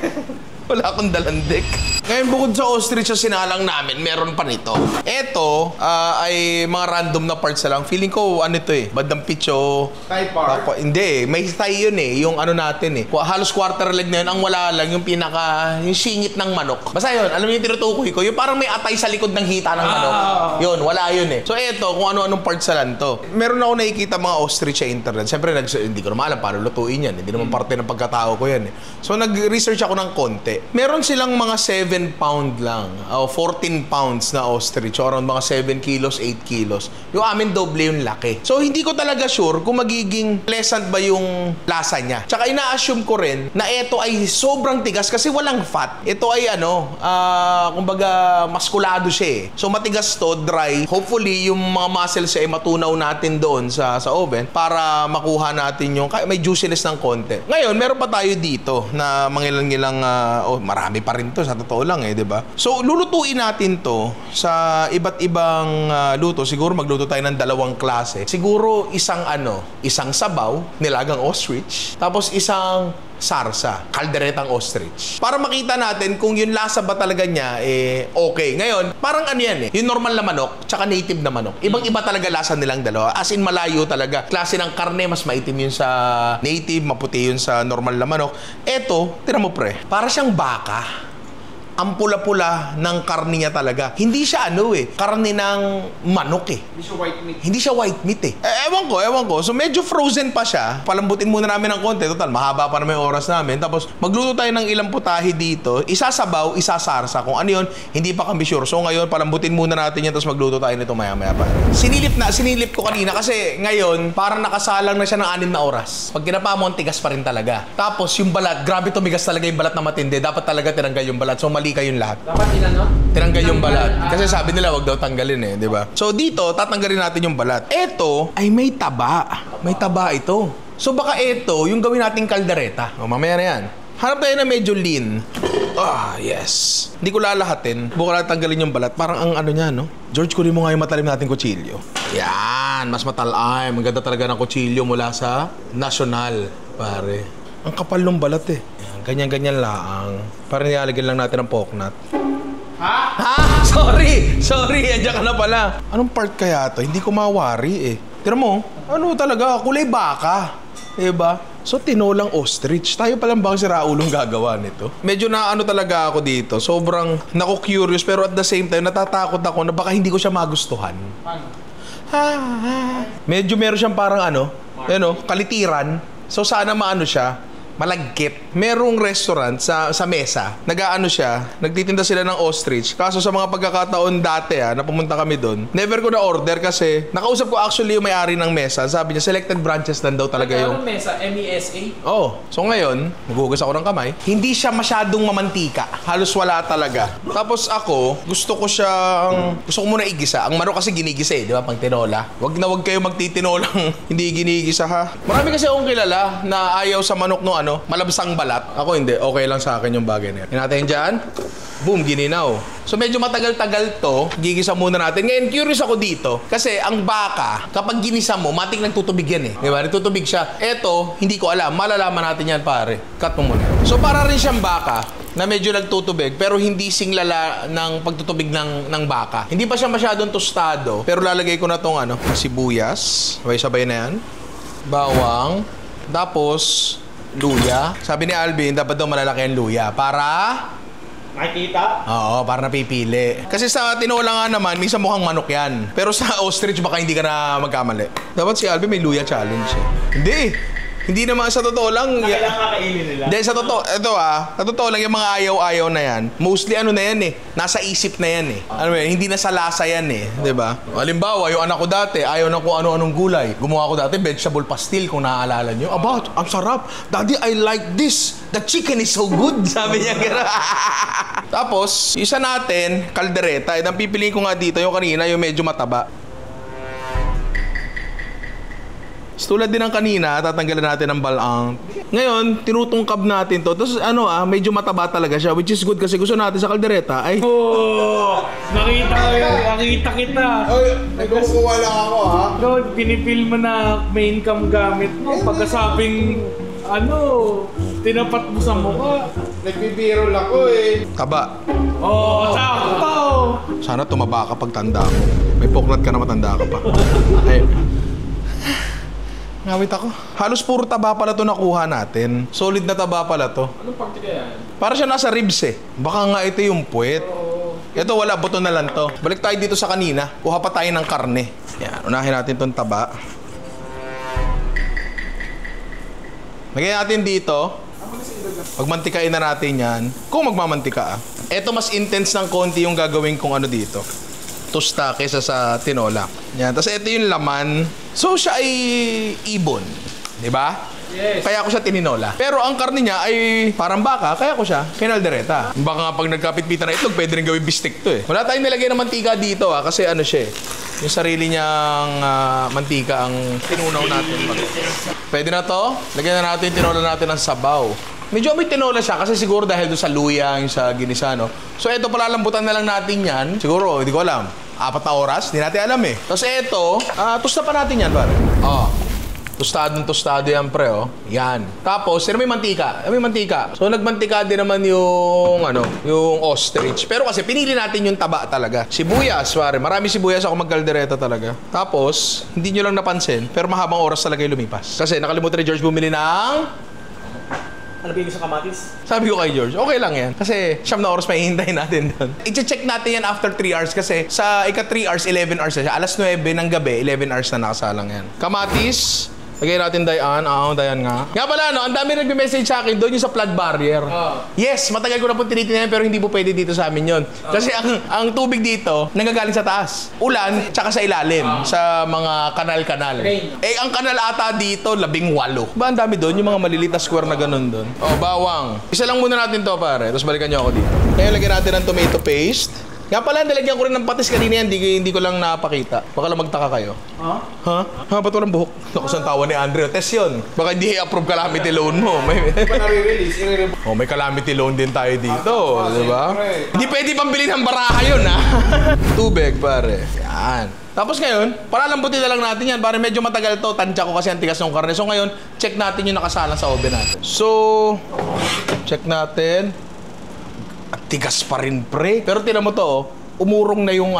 Wala akong dalandik. Ngayon, bukod sa ostrich na sinalang namin, meron pa nito. Ito ay mga random na parts na lang. Feeling ko, ano ito eh, bandang picho. Thigh part? Hindi, may thigh yun eh. Yung ano natin eh. Halos quarter leg na yun. Ang wala lang, yung yung singit ng manok. Basta yun, alam mo yung tinutukoy ko? Yung parang may atay sa likod ng hita ng manok. Yun, wala yun eh. So ito, kung ano-anong parts na lang to. Meron ako nakikita mga ostrich sa internet. Siyempre, hindi ko naman alam paano lutuin yan. Hindi naman parte ng pagkatao ko yan eh. So nag-research ako ng konti. Meron silang mga 7 pound lang, o 14 pounds na ostrich, o around mga 7 kilos, 8 kilos. Yung amin doble yung laki. So hindi ko talaga sure kung magiging pleasant ba yung lasa niya. Tsaka ina-assume ko rin na ito ay sobrang tigas kasi walang fat. Ito ay kumbaga maskulado siya eh. So matigas to, dry. Hopefully yung mga muscles ay matunaw natin doon sa oven para makuha natin yung may juiciness ng konti. Ngayon, meron pa tayo dito na mangilang-ilang marami pa rin to sa totoo lang eh, 'di ba? So lulutuin natin to sa iba't ibang luto. Siguro magluto tayo ng dalawang klase. Siguro isang sabaw, nilagang ostrich, tapos isang sarsa, kalderetang ostrich. Para makita natin kung yung lasa ba talaga niya okay. Ngayon, parang ano yan eh, yung normal na manok tsaka native na manok. Ibang-iba talaga lasa nilang dalawa. As in malayo talaga. Klase ng karne, mas maitim yun sa native, maputi yun sa normal na manok. Eto, tira mo pre, para siyang baka. Ang pula-pula ng karne niya talaga. Hindi siya karne ng manok eh. Hindi siya white meat. Hindi siya white meat eh. Ewan ko. So medyo frozen pa siya. Palambutin muna namin ng konti. Total, mahaba pa naman yung oras namin. Tapos magluto tayo ng ilang putahe dito. Isasabaw, isasarsa. Kung ano yun, hindi pa kami sure. So ngayon, palambutin muna natin yan. Tapos magluto tayo nito maya-maya pa. Sinilip ko kanina kasi ngayon, parang nakasalang na siya ng 6 na oras. Pag kinapa mo, tigas pa rin talaga. Tapos yung balat, grabe tumigas talaga yung balat na matindi. Dapat talaga tinanggal yung balat. So mali kayong lahat. Dapat Tinanggal yung balat. Kasi sabi nila wag daw tanggalin eh, di ba? So dito, tatanggalin natin yung balat. Ito ay may taba. May taba ito. So baka ito, yung gawin nating kaldereta. Mamaya na yan. Hanap tayo na medyo lean. Yes. Hindi ko lalahatin. Buka lang tanggalin yung balat. Parang ang niya, no? George, kunin mo nga yung matalim nating kutsilyo. Yan. Mas matalay. Maganda talaga ng kutsilyo mula sa National, pare. Ang kapal ng balat eh. Ganyan-ganyan lang. Para nilalagyan lang natin ng pork nut. Ha? Sorry! Andiyan ka na pala. Anong part kaya to? Hindi ko mawari eh. Tira mo, ano talaga? Kulay baka. Diba? So, tinolang ostrich. Tayo palang bang si Raulong gagawa nito? Medyo talaga ako dito. Sobrang naku-curious pero at the same time, natatakot ako na baka hindi ko siya magustuhan. Medyo meron siyang parang kalitiran. So, sana siya. Malagkit. Merong restaurant sa mesa. Nagtitinda sila ng ostrich. Kaso sa mga pagkakataon dati na pumunta kami doon, never ko na order kasi nakausap ko actually yung may-ari ng mesa. Sabi niya, selected branches lang daw talaga yung... Anong mesa? MESA? So ngayon, maghugas ako ng kamay. Hindi siya masyadong mamantika. Halos wala talaga. Tapos ako, gusto ko muna igisa. Ang manok kasi ginigisa di ba? Pang tinola. Wag kayo magtitinolang hindi ginigisa ha. Marami kasi akong kilala na ayaw sa manok malabsang balat. Ako hindi. Okay lang sa akin yung bagay na yan. Natin dyan. Boom, gininaw. So medyo matagal-tagal to. Gigisa muna natin. Ngayon, curious ako dito. Kasi ang baka, kapag ginisa mo, matik nagtutubig yan eh. Diba? Nagtutubig siya. Eto, hindi ko alam. Malalaman natin yan, pare. Cut mo muna. So para rin siyang baka na medyo nagtutubig pero hindi singlala ng pagtutubig ng baka. Hindi pa siya masyadong tostado. Pero lalagay ko na tong sibuyas. Sabay-sabay na yan. Bawang. Tapos... luya. Sabi ni Alvin, dapat daw malalaki ang luya. Para? Nakikita? Oo, para napipili. Kasi sa tinola nga naman, minsan mukhang manok yan. Pero sa ostrich, baka hindi ka na magkamali. Dapat si Alvin may luya challenge eh. Hindi naman sa totoo lang. Kailangan kakainin nila. Hindi, sa totoo lang yung mga ayaw-ayaw na yan. Mostly na yan eh. Nasa isip na yan eh. Hindi na sa lasa yan eh. Diba? Halimbawa, yung anak ko dati, ayaw na kung ano-anong gulay. Gumawa ko dati, vegetable pastil kung naaalala nyo. Ang sarap. Daddy, I like this. The chicken is so good. Sabi niya gano'n. Tapos, isa natin, kaldereta. Ang pipiliin ko nga dito, yung kanina, yung medyo mataba. Tulad din ng kanina, tatanggalan natin ng balang. Ngayon, tinutungkab natin to. Tapos medyo mataba talaga siya, which is good kasi gusto natin sa kaldereta ay... Nakita kita. Nagkukuha lang ako Pinipil mo na main cam gamit mo. Pagkasabing, tinapat mo sa mukha. Nagbibiro ako eh. Taba. Oo, sakto! Sana tumaba ka pag tanda mo. May poklat ka na matanda ka pa. Ay. Ngawit ako. Halos puro taba pala to nakuha natin. Solid na taba pala to. Anong parte kaya yan? Para siya nasa ribs eh. Baka nga ito yung puwet. Ito wala, buto na lang to. Balik tayo dito sa kanina. Kuha pa tayo ng karne. Yan, unahin natin tong taba. Lagyan natin dito. Pagmantikain na natin yan. Kung magmamantika ah. Ito mas intense ng konti yung gagawin kong ano dito. Tosta kesa sa tinola. Yan. Tapos ito yung laman. So siya ay ibon. Diba? Yes. Kaya ko siya tininola. Pero ang karne niya ay parang baka, kaya ko siya kinaldereta. Baka nga pag nagkapit-pitan na itlog, pwede rin gawin bistek to eh. Wala tayong nilagay ng mantika dito ah, kasi ano siya eh. Yung sarili niyang mantika ang tinunaw natin. Pwede na to. Lagyan na natin, tinola natin ng sabaw. Medyo may tinola siya kasi siguro dahil doon sa luya, yung sa ginisa, no? So ito, palalambutan na lang natin yan. Siguro, hindi ko alam. 4 na oras, hindi natin alam eh. Tapos ito, tusta pa natin yan, pare. Tostado yan, pre, oh. Yan. Tapos, may mantika. May mantika. So, nagmantika din naman yung, yung ostrich. Pero kasi, pinili natin yung taba talaga. Sibuyas, pare. Marami sibuyas ako magkaldereta talaga. Tapos, hindi nyo lang napansin, pero mahabang oras talaga yung lumipas. Kasi, nakalimutan ni George bumili ng... Ano ba yung sa kamatis? Sabi ko kay George, okay lang yan. Kasi 9 na oras may hihintayin natin doon. I-check natin yan after 3 hours kasi sa ika 3 hours, 11 hours na siya. Alas 9 ng gabi, 11 hours na nakasalang yan. Kamatis. Lagay natin Dayan. Dayan nga. Nga pala, ang dami nagme-message sa akin doon yung sa flood barrier. Yes, matagal ko na po tinitingnan pero hindi po pwede dito sa amin yun. Kasi ang tubig dito, nanggagaling sa taas. Ulan, tsaka sa ilalim. Sa mga kanal-kanal. Eh, ang kanal ata dito, 18. Ba, ang dami doon? Yung mga maliliit na square na ganun doon. Bawang. Isa lang muna natin to, pare. Tapos balikan nyo ako dito. Ngayon, lagyan natin ng tomato paste. Nga pala, nilagyan ko rin ng patis kanina yan. Hindi ko lang napakita. Baka lang magtaka kayo. Ha? Ba't walang buhok? Ako sa tawa ni Andre. Test yun. Baka hindi i-approve calamity loan mo. May calamity loan din tayo dito. Diba? Hindi pwede pambili ng baraha yun, ha? Tubig, pare. Yan. Tapos ngayon, palalambutin na lang natin yan. Pare, medyo matagal to. Tansya ko kasi ang tigas ng karne. So ngayon, check natin yung nakasalang sa oven natin. So, check natin. At tigas pa rin, pre. Pero tinan mo to, umurong na yung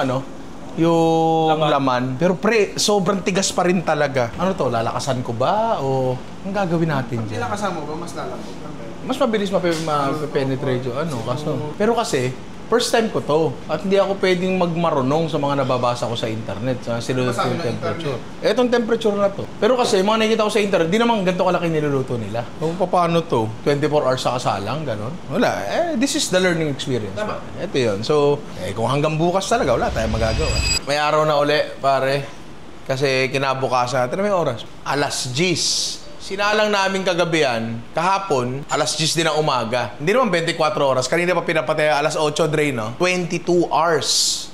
yung laman. Pero pre, sobrang tigas pa rin talaga. Ano to, lalakasan ko ba? O ang gagawin natin dyan? Nilakasan mo ba? Mas lalambot. Mas mabilis mape-penetrate yung kaso. Pero kasi, first time ko to. At hindi ako pwedeng magmarunong sa mga nababasa ko sa internet. Sa sinunod ko yung temperature. Etong temperature na to. Pero kasi, mga nakikita ko sa internet, di naman ganito kalaki niluluto nila. Kung paano to? 24 hours sa kasalang, gano'n? Wala. This is the learning experience. Ito yun. So, kung hanggang bukas talaga, wala tayong magagawa. May araw na uli, pare. Kasi kinabukasan natin. May oras. Alas 10. Sinalang namin kagabihan, kahapon, alas 10 din ng umaga. Hindi naman 24 oras. Kanina pa pinapatay, alas 8, Dre, no? 22 hours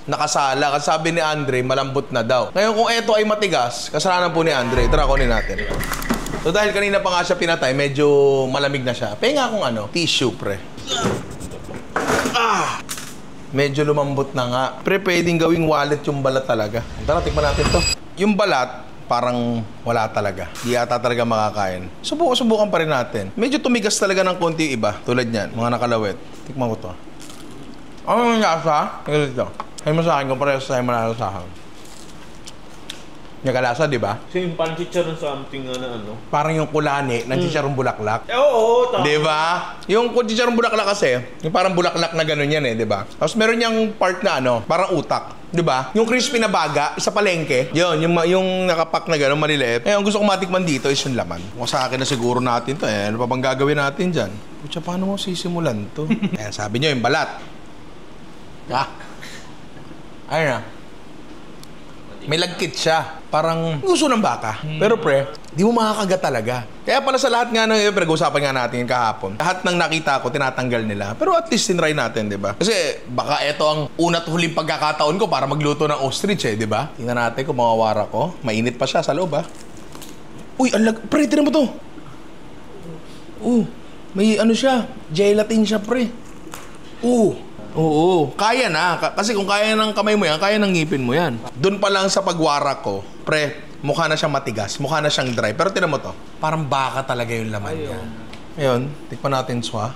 nakasala. Kasi sabi ni Andre, malambot na daw. Ngayon, kung eto ay matigas, kasalanan po ni Andre. Tara, kunin natin. So, dahil kanina pa nga siya pinatay, medyo malamig na siya. Pahinga akong tissue, pre. Medyo lumambot na nga. Pre, pwedeng gawing wallet yung balat talaga. Tara, tikman natin to. Yung balat, parang wala talaga. Di ata talaga makakain. Subukan pa rin natin. Medyo tumigas talaga ng konti iba. Tulad yan, mga nakalawit. Tikman ko to. Ano yung lasa? Ito. Hay mo sa akin kung parehas sa'yo manalasahan. Nakalasa, di ba? Kasi yung parang chicharon something Parang yung kulani ng chicharong bulaklak. Oo, tama. Di ba? Yung chicharong bulaklak kasi, yung parang bulaklak na gano'n yan di ba? Tapos meron niyang part na parang utak. Di ba? Yung crispy na baga, sa palengke, yun, yung nakapak na gano'n, maliliit. Ang gusto kong matikman dito is yung laman. Kung sa akin na siguro natin to, ano pa bang gagawin natin dyan? Pucha, paano mo sisimulan to? Sabi niyo, yung balat. Ayun na. May lagkit siya. Parang gusto ng baka. Pero pre, di mo makakagat talaga. Kaya pala sa lahat nga ng pinag-usapan nga natin kahapon, lahat ng nakita ko, tinatanggal nila. Pero at least tinry natin, di ba? Kasi baka ito ang una't huling pagkakataon ko para magluto ng ostrich di ba? Tingnan natin kung mawawara ko. Mainit pa siya sa loob, Uy, pre, tinan mo to. May siya. Gelatin siya, pre. Oo, kaya na. Kasi kung kaya ng kamay mo yan, kaya ng ngipin mo yan. Doon pa lang sa pagwara ko, pre, mukha na siyang matigas, mukha na siyang dry. Pero tinan mo to, parang baka talaga yung laman niya. Ngayon, tikman natin swa.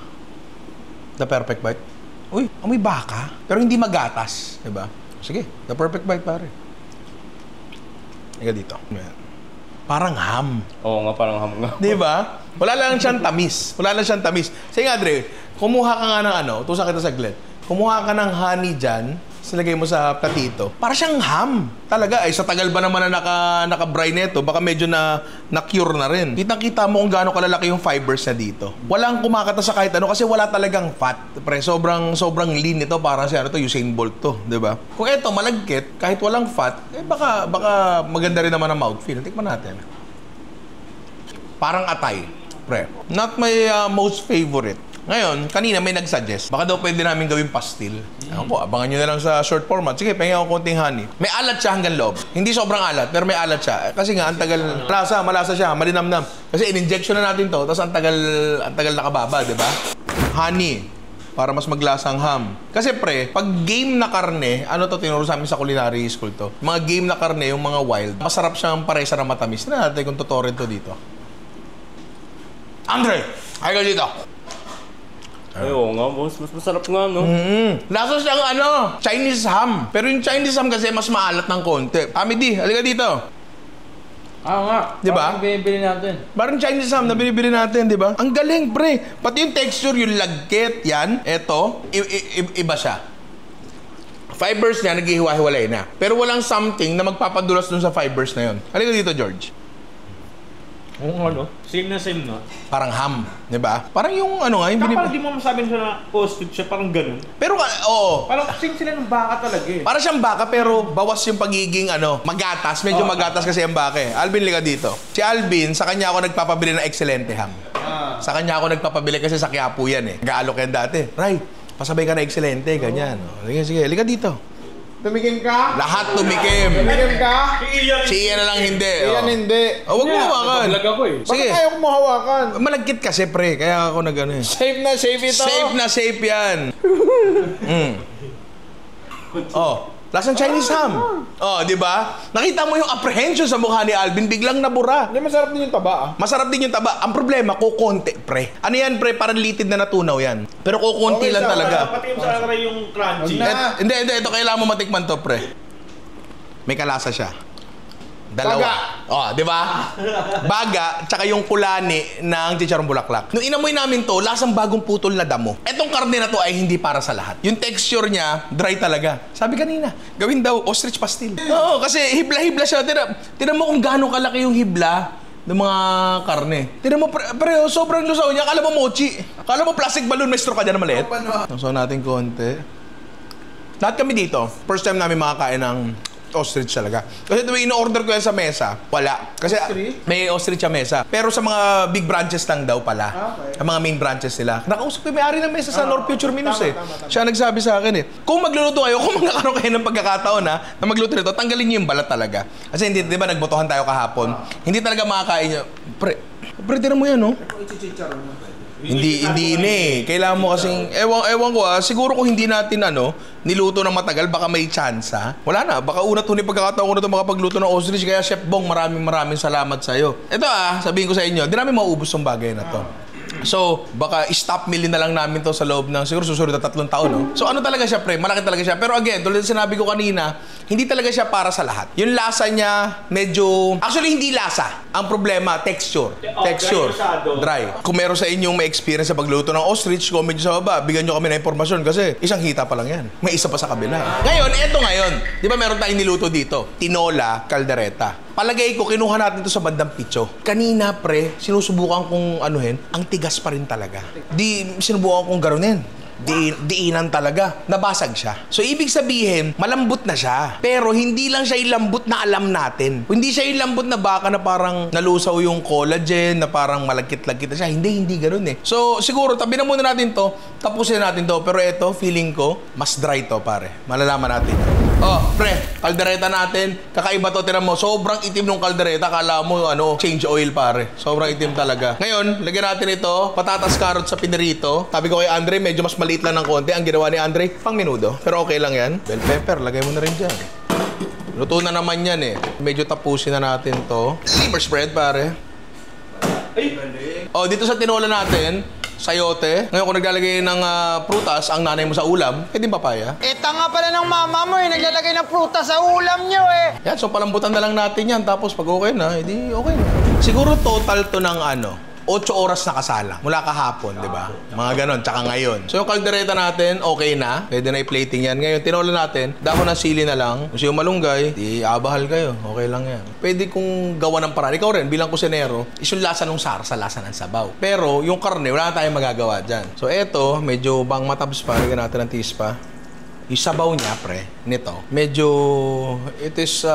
The perfect bite. Uy, amoy baka. Pero hindi magatas. Diba? Sige, the perfect bite, pare. Higa dito. Ayan. Parang ham. Oo nga, parang ham nga. Diba? Wala lang siyang tamis. Wala lang siyang tamis. Sige nga, Dre, kumuha ka nga ng ano, tusa kita saglit. Kumuha ka ng honey dyan, silagay mo sa platito. Para siyang ham. Talaga, ay sa tagal ba naman na naka-brine nito, baka medyo na-cure na rin. Kitang-kita mo kung gaano kalalaki yung fibers na dito. Walang kumakata sa kahit ano kasi wala talagang fat. Pre, sobrang lean ito, parang siya to Usain Bolt to, 'di ba? Kung ito malagkit, kahit walang fat, eh baka maganda rin naman ang mouthfeel. Tikman natin. Parang atay, pre. Not my most favorite. Ngayon, kanina may nag-suggest. Baka daw pwede namin gawing pastil. Ako, abangan nyo na lang sa short format. Sige, pahinga ako konting honey. May alat siya hanggang loob. Hindi sobrang alat, pero may alat siya. Kasi nga, ang tagal, malasa siya, malinamnam. Kasi in-injection na natin to, tapos ang tagal nakababa, di ba? Honey, para mas maglasang ham. Kasi pre, pag game na karne, ano to tinuro sa amin sa culinary school to? Mga game na karne, yung mga wild, masarap siyang paresa na matamis. Na natin kung tutorin to dito. Andre, ay ka dito. Ay, oo nga, boss. Mas masarap nga, no? Lasa siyang Chinese ham. Pero yung Chinese ham kasi mas maalat ng konti. Amidi, halika dito. Nga. Di ba? Parang binibili natin. Parang Chinese ham na binibili natin, di ba? Ang galing, pre. Pati yung texture, yung lagkit, yan, eto, iba siya. Fibers niya, naghihiwa-hiwalay na. Pero walang something na magpapadulas dun sa fibers na yun. Halika dito, George. Oo nga, no? Same na. Parang ham, di ba? Parang yung yung Parang di mo masabi na siya na ostrich siya, parang ganun. Pero, oo. Parang same sila ng baka talaga eh. Parang siyang baka pero bawas yung pagiging magatas. Medyo magatas kasi ang baka eh. Alvin, liga dito. Si Alvin, sa kanya ako nagpapabili ng Excelente ham. Sa kanya ako nagpapabili kasi sa Quiapo yan eh. Gaalok yan dati. Ray, pasabay ka na Excelente, ganyan. Sige, liga dito. Tumikim ka? Lahat tumikim. Tumikim ka? Si Ian na lang hindi. Iyan hindi. Huwag mo hawakan. Nagbablog ako eh. Sige. Bakit ayaw ko mahawakan? Malagkit kasi pre, kaya ako nag-ano eh. Safe na safe ito. Safe na safe yan. Lasang Chinese ham. Di ba? Nakita mo yung apprehension sa mukha ni Alvin, biglang nabura. Hindi, masarap din yung taba Masarap din yung taba. Ang problema, kukonti, pre. Ano yan, pre? Parang litid na natunaw yan. Pero kukonti Okay, lang talaga. Pati yung sa yung crunchy. Hindi. Ito kailangan mo matikman to, pre. May kalasa siya. Dalawa. Di ba? Baga, tsaka yung kulani ng chicharong bulaklak. Nung inamoy namin to, lasang bagong putol na damo. Etong karne na to ay hindi para sa lahat. Yung texture niya, dry talaga. Sabi kanina, gawin daw ostrich pastil. Oo, kasi hibla-hibla siya. Tinan mo kung gaano kalaki yung hibla ng mga karne. Tinan mo, pre, sobrang lusaw niya. Akala mo mochi. Akala mo plastic balloon, may straw ka dyan na maliit. Nasaw natin konti. Lahat kami dito, first time namin makakain ng ostrich talaga. Kasi tuwing in-order ko yan sa mesa, wala. Kasi may ostrich sa mesa. Pero sa mga big branches lang daw pala. Okay. Ang mga main branches nila. Nakausap ko yung may-ari ng mesa sa North Future Menus eh. Siya nagsabi sa akin eh. Kung magluluto kayo, kung magkakaroon kayo ng pagkakataon na magluto nito, tanggalin niyo yung balat talaga. Kasi hindi, di ba nagbotohan tayo kahapon? Hindi talaga makakain nyo. Pre, tira mo yan, no? Hindi eh. Kailangan mo kasing, ewan ko siguro kung hindi natin niluto ng matagal, baka may tsansa. Wala na, baka una tunay pagkakataon ko na ito makapagluto ng ostrich. Kaya Chef Bong, maraming salamat sa'yo. Ito sabihin ko sa inyo, di namin mauubos yung bagay na to. So, baka stop meal na lang namin to sa loob ng siguro susunod na 3 taon, no? So, ano talaga siya, pre? Malaki talaga siya. Pero again, tulad sinabi ko kanina, hindi talaga siya para sa lahat. Yung lasa niya, medyo... Actually, hindi lasa. Ang problema, texture. Texture. Dry. Kung meron sa inyong may experience sa pagluto ng ostrich, comment nyo sa baba. Bigyan nyo kami ng impormasyon kasi isang hita pa lang yan. May isa pa sa kabila. Ngayon, eto ngayon. Di ba meron tayong niluto dito? Tinola, caldereta. Palagay ko, kinuha natin to sa bandang pitso. Kanina, pre, sinusubukan kong ang tigas pa rin talaga. Sinubukan kong garunin. Diinan talaga. Nabasag siya. So, ibig sabihin, malambot na siya. Pero, hindi lang siya yung lambot na alam natin. Hindi siya yung lambot na baka na parang nalusaw yung collagen, na parang malagkit-lagkit na siya. Hindi ganun eh. So, siguro, tabi na muna natin to. Tapusin natin to. Pero ito, feeling ko, mas dry to, pare. Malalaman natin. Pre, kaldereta natin. Kakaiba to, tinan mo. Sobrang itim ng kaldereta. Kala mo, change oil, pare. Sobrang itim talaga. Ngayon, lagyan natin ito. Patatas, carrot sa pinirito. Sabi ko kay Andre, medyo mas maliit lang ng konti. Ang ginawa ni Andre, pang menudo. Pero okay lang yan. Bell pepper, lagay mo na rin dyan. Luto na naman yan eh. Medyo tapusin na natin to. Liver spread, pare. Dito sa tinola natin, sayote. Ngayon kung naglalagay ng prutas ang nanay mo sa ulam, pwede papaya. Tanga pala ng mama mo naglalagay ng prutas sa ulam nyo Yan, so palambutan na lang natin yan. Tapos pag okay na, edi okay na. Siguro total to ng 8 oras na kasala. Mula kahapon, di ba? Mga ganon, tsaka ngayon. So yung kaldereta natin, okay na. Pwede na i-plating yan. Ngayon, tinola natin, dahon ng sili na lang. Kung yung malunggay, di abahal kayo. Okay lang yan. Pwede kong gawa ng paraan. Ikaw rin, bilang kusinero, is yung lasa ng sarsa, lasa ng sabaw. Pero yung karne, wala tayong magagawa dyan. So eto, medyo bang matabs pa. Lagyan natin ng tispa. Yung sabaw niya, pre, nito, medyo, it is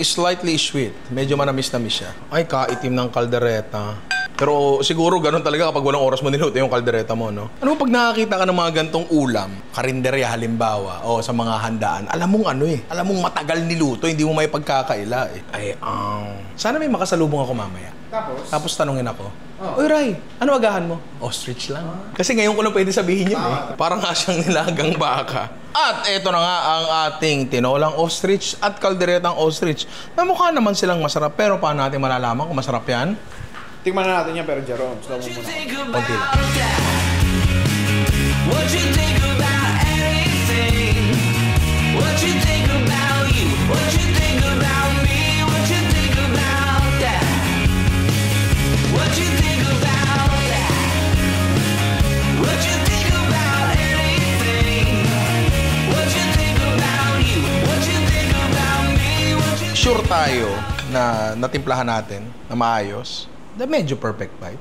slightly sweet. Medyo manamis-namis siya. Ay, kaitim ng kaldereta. Pero siguro ganun talaga kapag walang oras mo niluto yung kaldereta mo, no? Ano pag nakakita ka ng mga gantong ulam, karinderya halimbawa, o sa mga handaan, alam mong alam mong matagal niluto, hindi mo may pagkakaila sana may makasalubong ako mamaya. Tapos tanungin ako, Uy, Ray, ano agahan mo? Ostrich lang. Kasi ngayon ko lang pwede sabihin yun Parang nga siyang nilagang baka. At eto na nga ang ating tinolang ostrich at kalderetang ostrich. Namukha naman silang masarap, pero paano natin malalaman kung masarap yan? Tikman na natin yan, pero Jerome, slow mo muna. Konti lang. What you think about anything? What you think about you? What you think about me? What you think about that? What you think about that? What you think about anything? What you think about you? What you think about me? What you Sure tayo na natimplahan natin na maayos. The medyo perfect bite.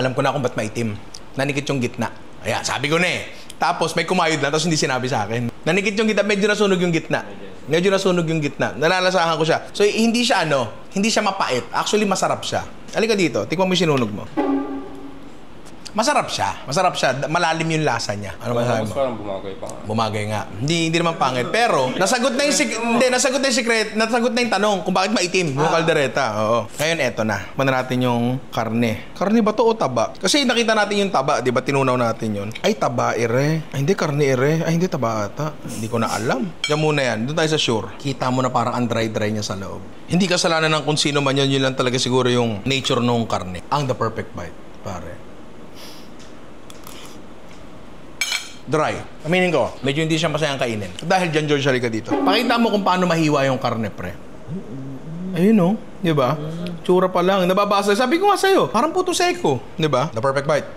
Alam ko na kung ba't maitim. Nanikit yung gitna. Ayan, sabi ko na Tapos may kumayod lang, tapos hindi sinabi sa akin. Nanikit yung gitna, medyo nasunog yung gitna. Medyo nasunog yung gitna. Nalalasahan ko siya. So, hindi siya hindi siya mapait. Actually, masarap siya. Halika dito, tikman mo yung sinunog mo. Masarap siya. Masarap siya. Malalim yung lasa niya. Ano ba sabi mo? Parang bumagay pa nga. Bumagay nga. Hindi naman pangit. Pero, nasagot na yung secret, nasagot na yung tanong kung bakit maitim yung kaldereta. Oo. Ngayon, eto na. Manan natin yung karne. Karne ba to o taba? Kasi nakita natin yung taba, di ba? Tinunaw natin yun. Ay, taba ire. Ay, hindi, karne ire. Ay, hindi, taba ata. Hindi ko na alam. Diyan muna yan. Doon tayo sa sure. Kita mo na parang ang dry-dry niya sa loob. Hindi kasalanan ng kung sino man yun. Yun lang talaga siguro yung nature nung karne. Ang the perfect bite, pare. Dry. Aminin ko, medyo hindi siya masayang kainin. Dahil dyan, George, halika dito. Pakita mo kung paano mahiwa yung karne, pre. Ayun, di ba? Tsura pa lang. Nababasa. Sabi ko nga sa'yo, parang puto seko. Di ba? The perfect bite.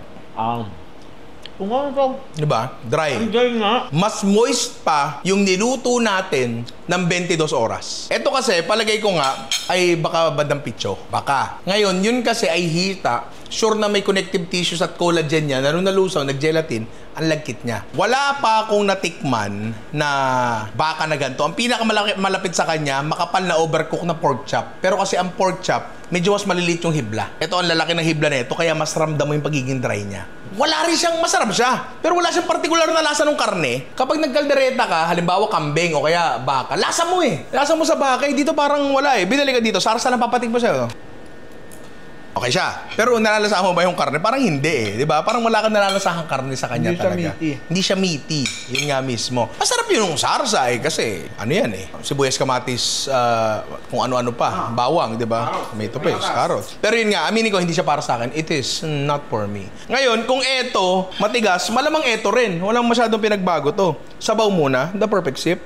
Kung ano to? Di ba? Dry. Enjoy nga. Mas moist pa yung niluto natin ng 22 oras. Ito kasi, palagay ko nga, ay baka bandang pitso. Baka. Ngayon, yun kasi ay hita. Sure na may connective tissues at collagen niya. Nung nalusaw, nag-gelatin, ang lagkit niya. Wala pa akong natikman na baka na ganito. Ang pinakamalapit sa kanya, makapal na overcook na pork chop. Pero kasi ang pork chop, medyo mas maliliit yung hibla. Ito ang lalaki ng hibla na ito, kaya mas ramdam mo yung pagiging dry niya. Wala rin siyang masarap siya. Pero wala siyang particular na lasa ng karne. Kapag nagkaldereta ka, halimbawa kambing o kaya baka, lasa mo Lasa mo sa baka. Dito parang wala Binali ka dito, sarsa lang papatik mo sa'yo. Okay siya. Pero nalalasahan mo ba yung karne? Parang hindi di ba? Parang wala kang nalalasahang karne sa kanya talaga. Hindi siya meaty. Yun nga mismo. Masarap yung sarsa kasi ano yan sibuyas, kamatis, kung ano-ano pa. Bawang, di ba? Tomato paste, carrots. Pero yun nga, aminin ko, hindi siya para sa akin. It is not for me. Ngayon, kung eto, matigas, malamang eto rin. Walang masyadong pinagbago to. Sabaw muna, the perfect sip.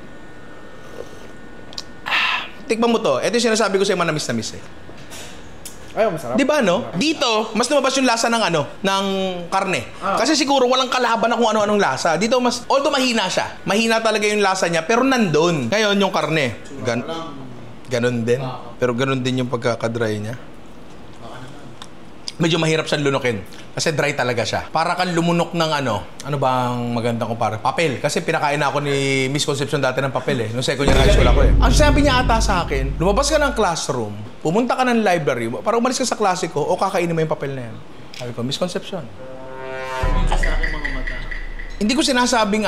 Tikman mo to. Ito yung sinasabi ko sa'yo, manamis-namis Ay, masarap. Di ba, no? Dito, mas lumabas yung lasa ng ng karne. Kasi siguro walang kalaban na kung ano-anong lasa. Dito, although mahina siya. Mahina talaga yung lasa niya, pero nandun. Ngayon, yung karne. Ganon din. Pero ganon din yung pagkakadry niya. Medyo mahirap siyang lunukin. Kasi dry talaga siya. Para kang lumunok ng ano bang magandang kumpara? Papel. Kasi pinakain ako ni Miss Concepcion dati ng papel Nung second year high school ako Ang sabi niya ata sa akin, lumabas ka ng classroom, pumunta ka ng library, para umalis ka sa klase ko, o kakainin mo yung papel na yan. Sabi ko, Miss Concepcion. Hindi ko sinasabing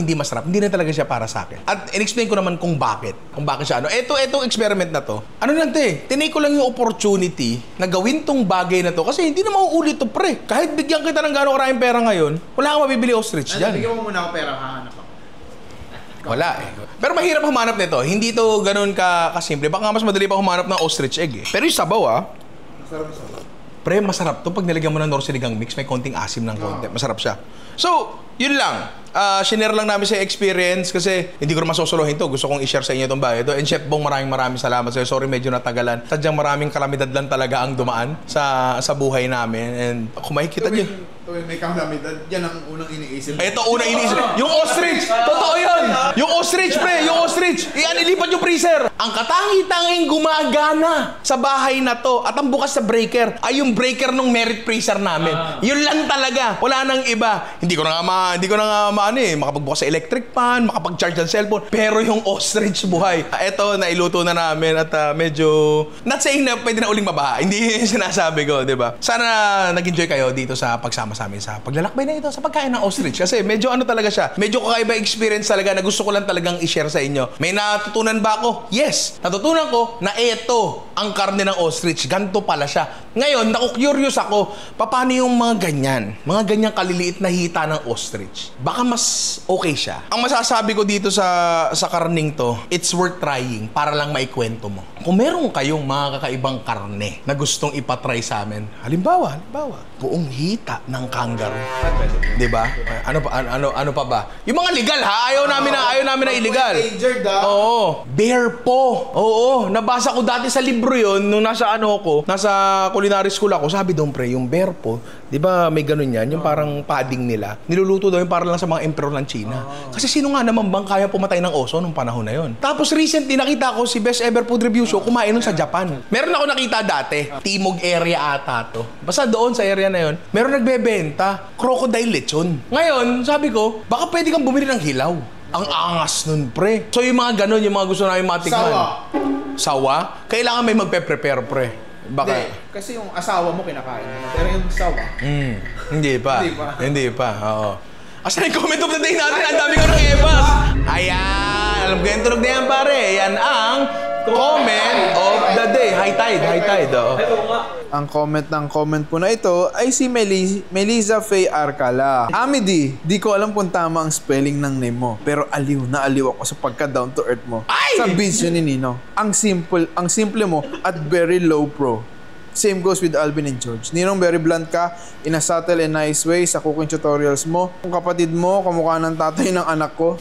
hindi masarap. Hindi na talaga siya para sa akin. At in-explain ko naman kung bakit siya Etong experiment na to. Tinake ko lang yung opportunity na gawin tong bagay na to kasi hindi na mauulit to, pre. Kahit bigyan kita ng gano'ng karaming pera ngayon, wala kang mabibili ostrich dyan. Bigyan mo muna ako pera, hahanap ako. Wala Pero mahirap humanap nito. Hindi to gano'n kasimple. Baka mas madali pa humanap ng ostrich egg Pero yung sabaw Masarap. Pre, masarap to pag nilagyan mo ng Nor Sinigang Mix, may konting asim ng konti. Masarap siya. So, yun lang. Shinare lang namin sa experience kasi hindi ko naman susuluhin to. Gusto kong i-share sa inyo itong bahay to. And Chef Bong, maraming salamat sa'yo. Sorry, medyo natagalan. Sadyang maraming kalamidad lang talaga ang dumaan sa buhay namin. And kung makikita nyo, Tuwing may kalamidad, yan ang unang iniisip. ito unang iniisip. Yung ostrich! Totoo yun! Yung ostrich, pre! Yung ostrich! Ilipat yung freezer! Ang katangi-tanging gumagana sa bahay na to at ang bukas sa breaker ay yung breaker ng merit freezer namin. Yun lang talaga. Wala nang iba. Hindi ko na nga makapagbukas sa electric fan, makapag-charge ng cellphone. Pero yung ostrich buhay. Ito, nailuto na namin at medyo not saying na pwede na uling mabaha. Hindi sinasabi ko, di ba? Sana nag-enjoy kayo dito sa pagsama sa amin sa paglalakbay na ito sa pagkain ng ostrich. Kasi medyo talaga siya. Medyo kakaiba experience talaga na gusto ko lang talagang i-share sa inyo. May natutunan ba ako? Yes. Natutunan ko na ito ang karne ng ostrich. Ganto pala siya. Ngayon, naku-curious ako, paano yung mga ganyan? Mga ganyang kaliliit na hita ng ostrich. Baka mas okay siya. Ang masasabi ko dito sa karning to, it's worth trying para lang maikwento mo. Kung meron kayong mga kakaibang karne na gustong ipatry sa amin, halimbawa, buong hita ng kangaroo. Diba? Ano pa ba? Yung mga legal ha, ayaw namin na illegal. Oo. Bear paw. Oo. Nabasa ko dati sa libro yon nung nasa culinary school ako. Sabi doon pre, yung bear paw, di ba may ganun yan? Yung parang padding nila. Niluluto daw yung para lang sa mga emperor ng China. Kasi sino nga naman bang kaya pumatay ng oso nung panahon na yon? Tapos recently nakita ko si Best Ever Food Review Show kumain nun sa Japan. Meron ako nakita dati. Timog area ata to. Basta doon sa area na yon, meron nagbebenta crocodile lechon. Ngayon, sabi ko, baka pwede kang bumili ng hilaw. Ang angas nun, pre. So yung mga ganun, yung mga gusto namin matikman. Sawa? Kailangan may magpe-prepare, pre. Baka. Kasi yung asawa mo kinakain mo. Pero yung sawa. Hindi pa. Oo. Asa yung comment of the day natin? Ang dami ko ng ebas. Ayan. Alam ko yung tunog na yan, pare. Yan ang comment of the day. High tide. Oh. Ang comment po na ito ay si Melissa Faye Arcala. Amity, di ko alam kung tama ang spelling ng name mo, pero aliw ako sa pagka down to earth mo. Ay! Sa video ni Nino. Ang simple mo at very low pro. Same goes with Alvin and George. Ninong, very blunt ka in a subtle and nice way sa cooking tutorials mo. Kung kapatid mo, kamukha ng tatay ng anak ko.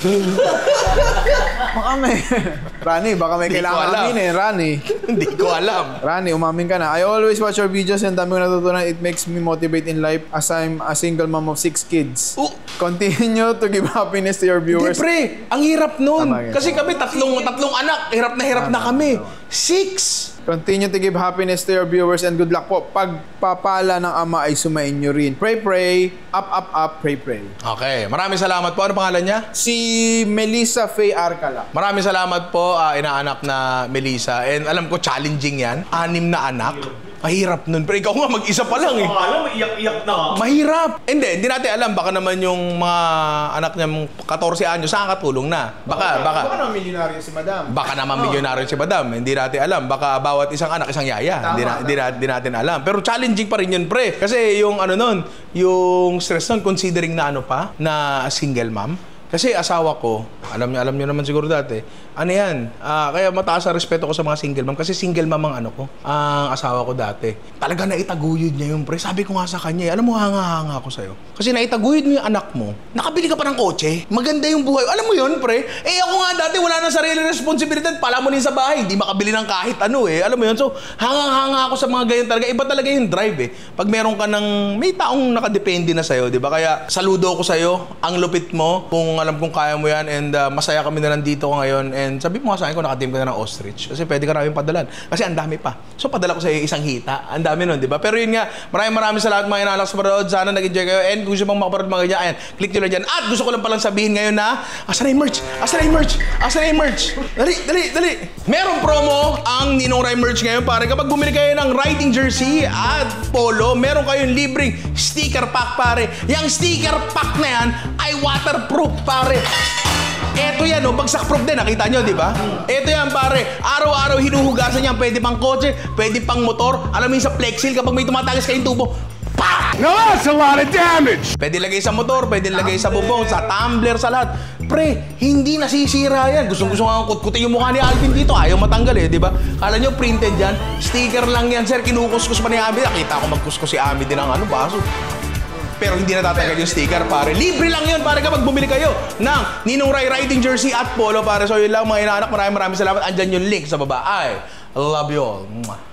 Rani, baka may kailangan aminin. Rani. Hindi ko alam. Rani, umamin ka na. I always watch your videos and dami ko natutunan. It makes me motivate in life as I'm a single mom of 6 kids. Continue to give happiness to your viewers. Hindi, pre. Ang hirap nun. Kasi kami tatlong anak. Hirap na kami. 6. Continue to give happiness to your viewers and good luck po. Pagpapala ng Ama ay sumain nyo rin. Pray, up, pray. Okay, maraming salamat po. Ano pangalan niya? Si Melissa Faye Arcala. Maraming salamat po, inaanak na Melissa. And alam ko, challenging yan. 6 na anak. Mahirap nun. Pero ikaw nga, mag-isa pa lang eh. Alam, iyak-iyak na ka. Mahirap. Hindi natin alam. Baka naman yung mga anak niya 14 anyos, saan katulong na? Baka naman milyonaryo si Madam. Baka naman milyonaryo si Madam. Hindi natin alam. Baka bawat isang anak, isang yaya. Hindi natin alam. Pero challenging pa rin yun, pre. Kasi yung yung stress nun, considering na na single mom. Kasi asawa ko, alam niyo naman siguro dati, kaya mataas ang respeto ko sa mga single mom. Kasi single mom ang ang asawa ko dati. Talaga naitaguyod niya yung pre. Sabi ko nga sa kanya, alam mo, hanga ako sa'yo. Kasi naitaguyod mo yung anak mo, nakabili ka pa ng kotse, maganda yung buhay. Alam mo yun, pre? Ako nga dati, wala na sarili responsibilidad. Palamunin sa bahay, hindi makabili ng kahit Alam mo yun? So, hanga ako sa mga ganyan talaga. Iba talaga yung drive Pag meron ka may taong nakadepende na sa'yo, di ba? Kaya, saludo ko sa'yo. Ang lupit mo, kung alam kong kaya mo yan, and masaya kami na nandito ko ngayon. And sabi mo nga sa akin kung nakatim ka na ng ostrich. Kasi pwede ka namin padalan. Kasi ang dami pa. So padala ko sa iyo isang hita. Ang dami nun, di ba? Pero yun nga, maraming salamat mga inaalak sa parood. Sana nag-enjoy kayo. And kung gusto pang makaparod mga ganyan, ayan, click nyo lang dyan. At gusto ko lang palang sabihin ngayon na, asan na yung merch? Dali. Merong promo ang Ninong Rai merch ngayon, pare. Kapag bumili kayo ng riding jersey at polo, meron kayong libreng sticker pack, pare. Yung sticker pack na yan ay waterproof, pare. Eto yan, bagsak proof din, nakita nyo, di ba? Eto yan, pare. Araw-araw hinuhugasan yan. Pwede pang kotse, pwede pang motor. Alam mo yung sa Flexil, kapag may tumatagas kayong tubo, pa! Now that's a lot of damage! Pwede lagay sa motor, pwede lagay sa bubong, sa tumbler, sa lahat. Pre, hindi nasisira yan. Gusto nga kutkutin yung mukha ni Alvin dito. Ayaw matanggal eh, di ba? Kala nyo printed yan? Sticker lang yan, sir. Kinukuskus pa ni Ami. Nakita ko magkuskus si Ami din ng ano, baso. Pero hindi natatanggal yung sticker, pare. Libre lang yun, pare, kapag bumili kayo ng Ninong Rai riding jersey at polo, pare. So yun lang, mga inaanak. Maraming salamat. Andyan yung link sa baba. I love you all. Mwah.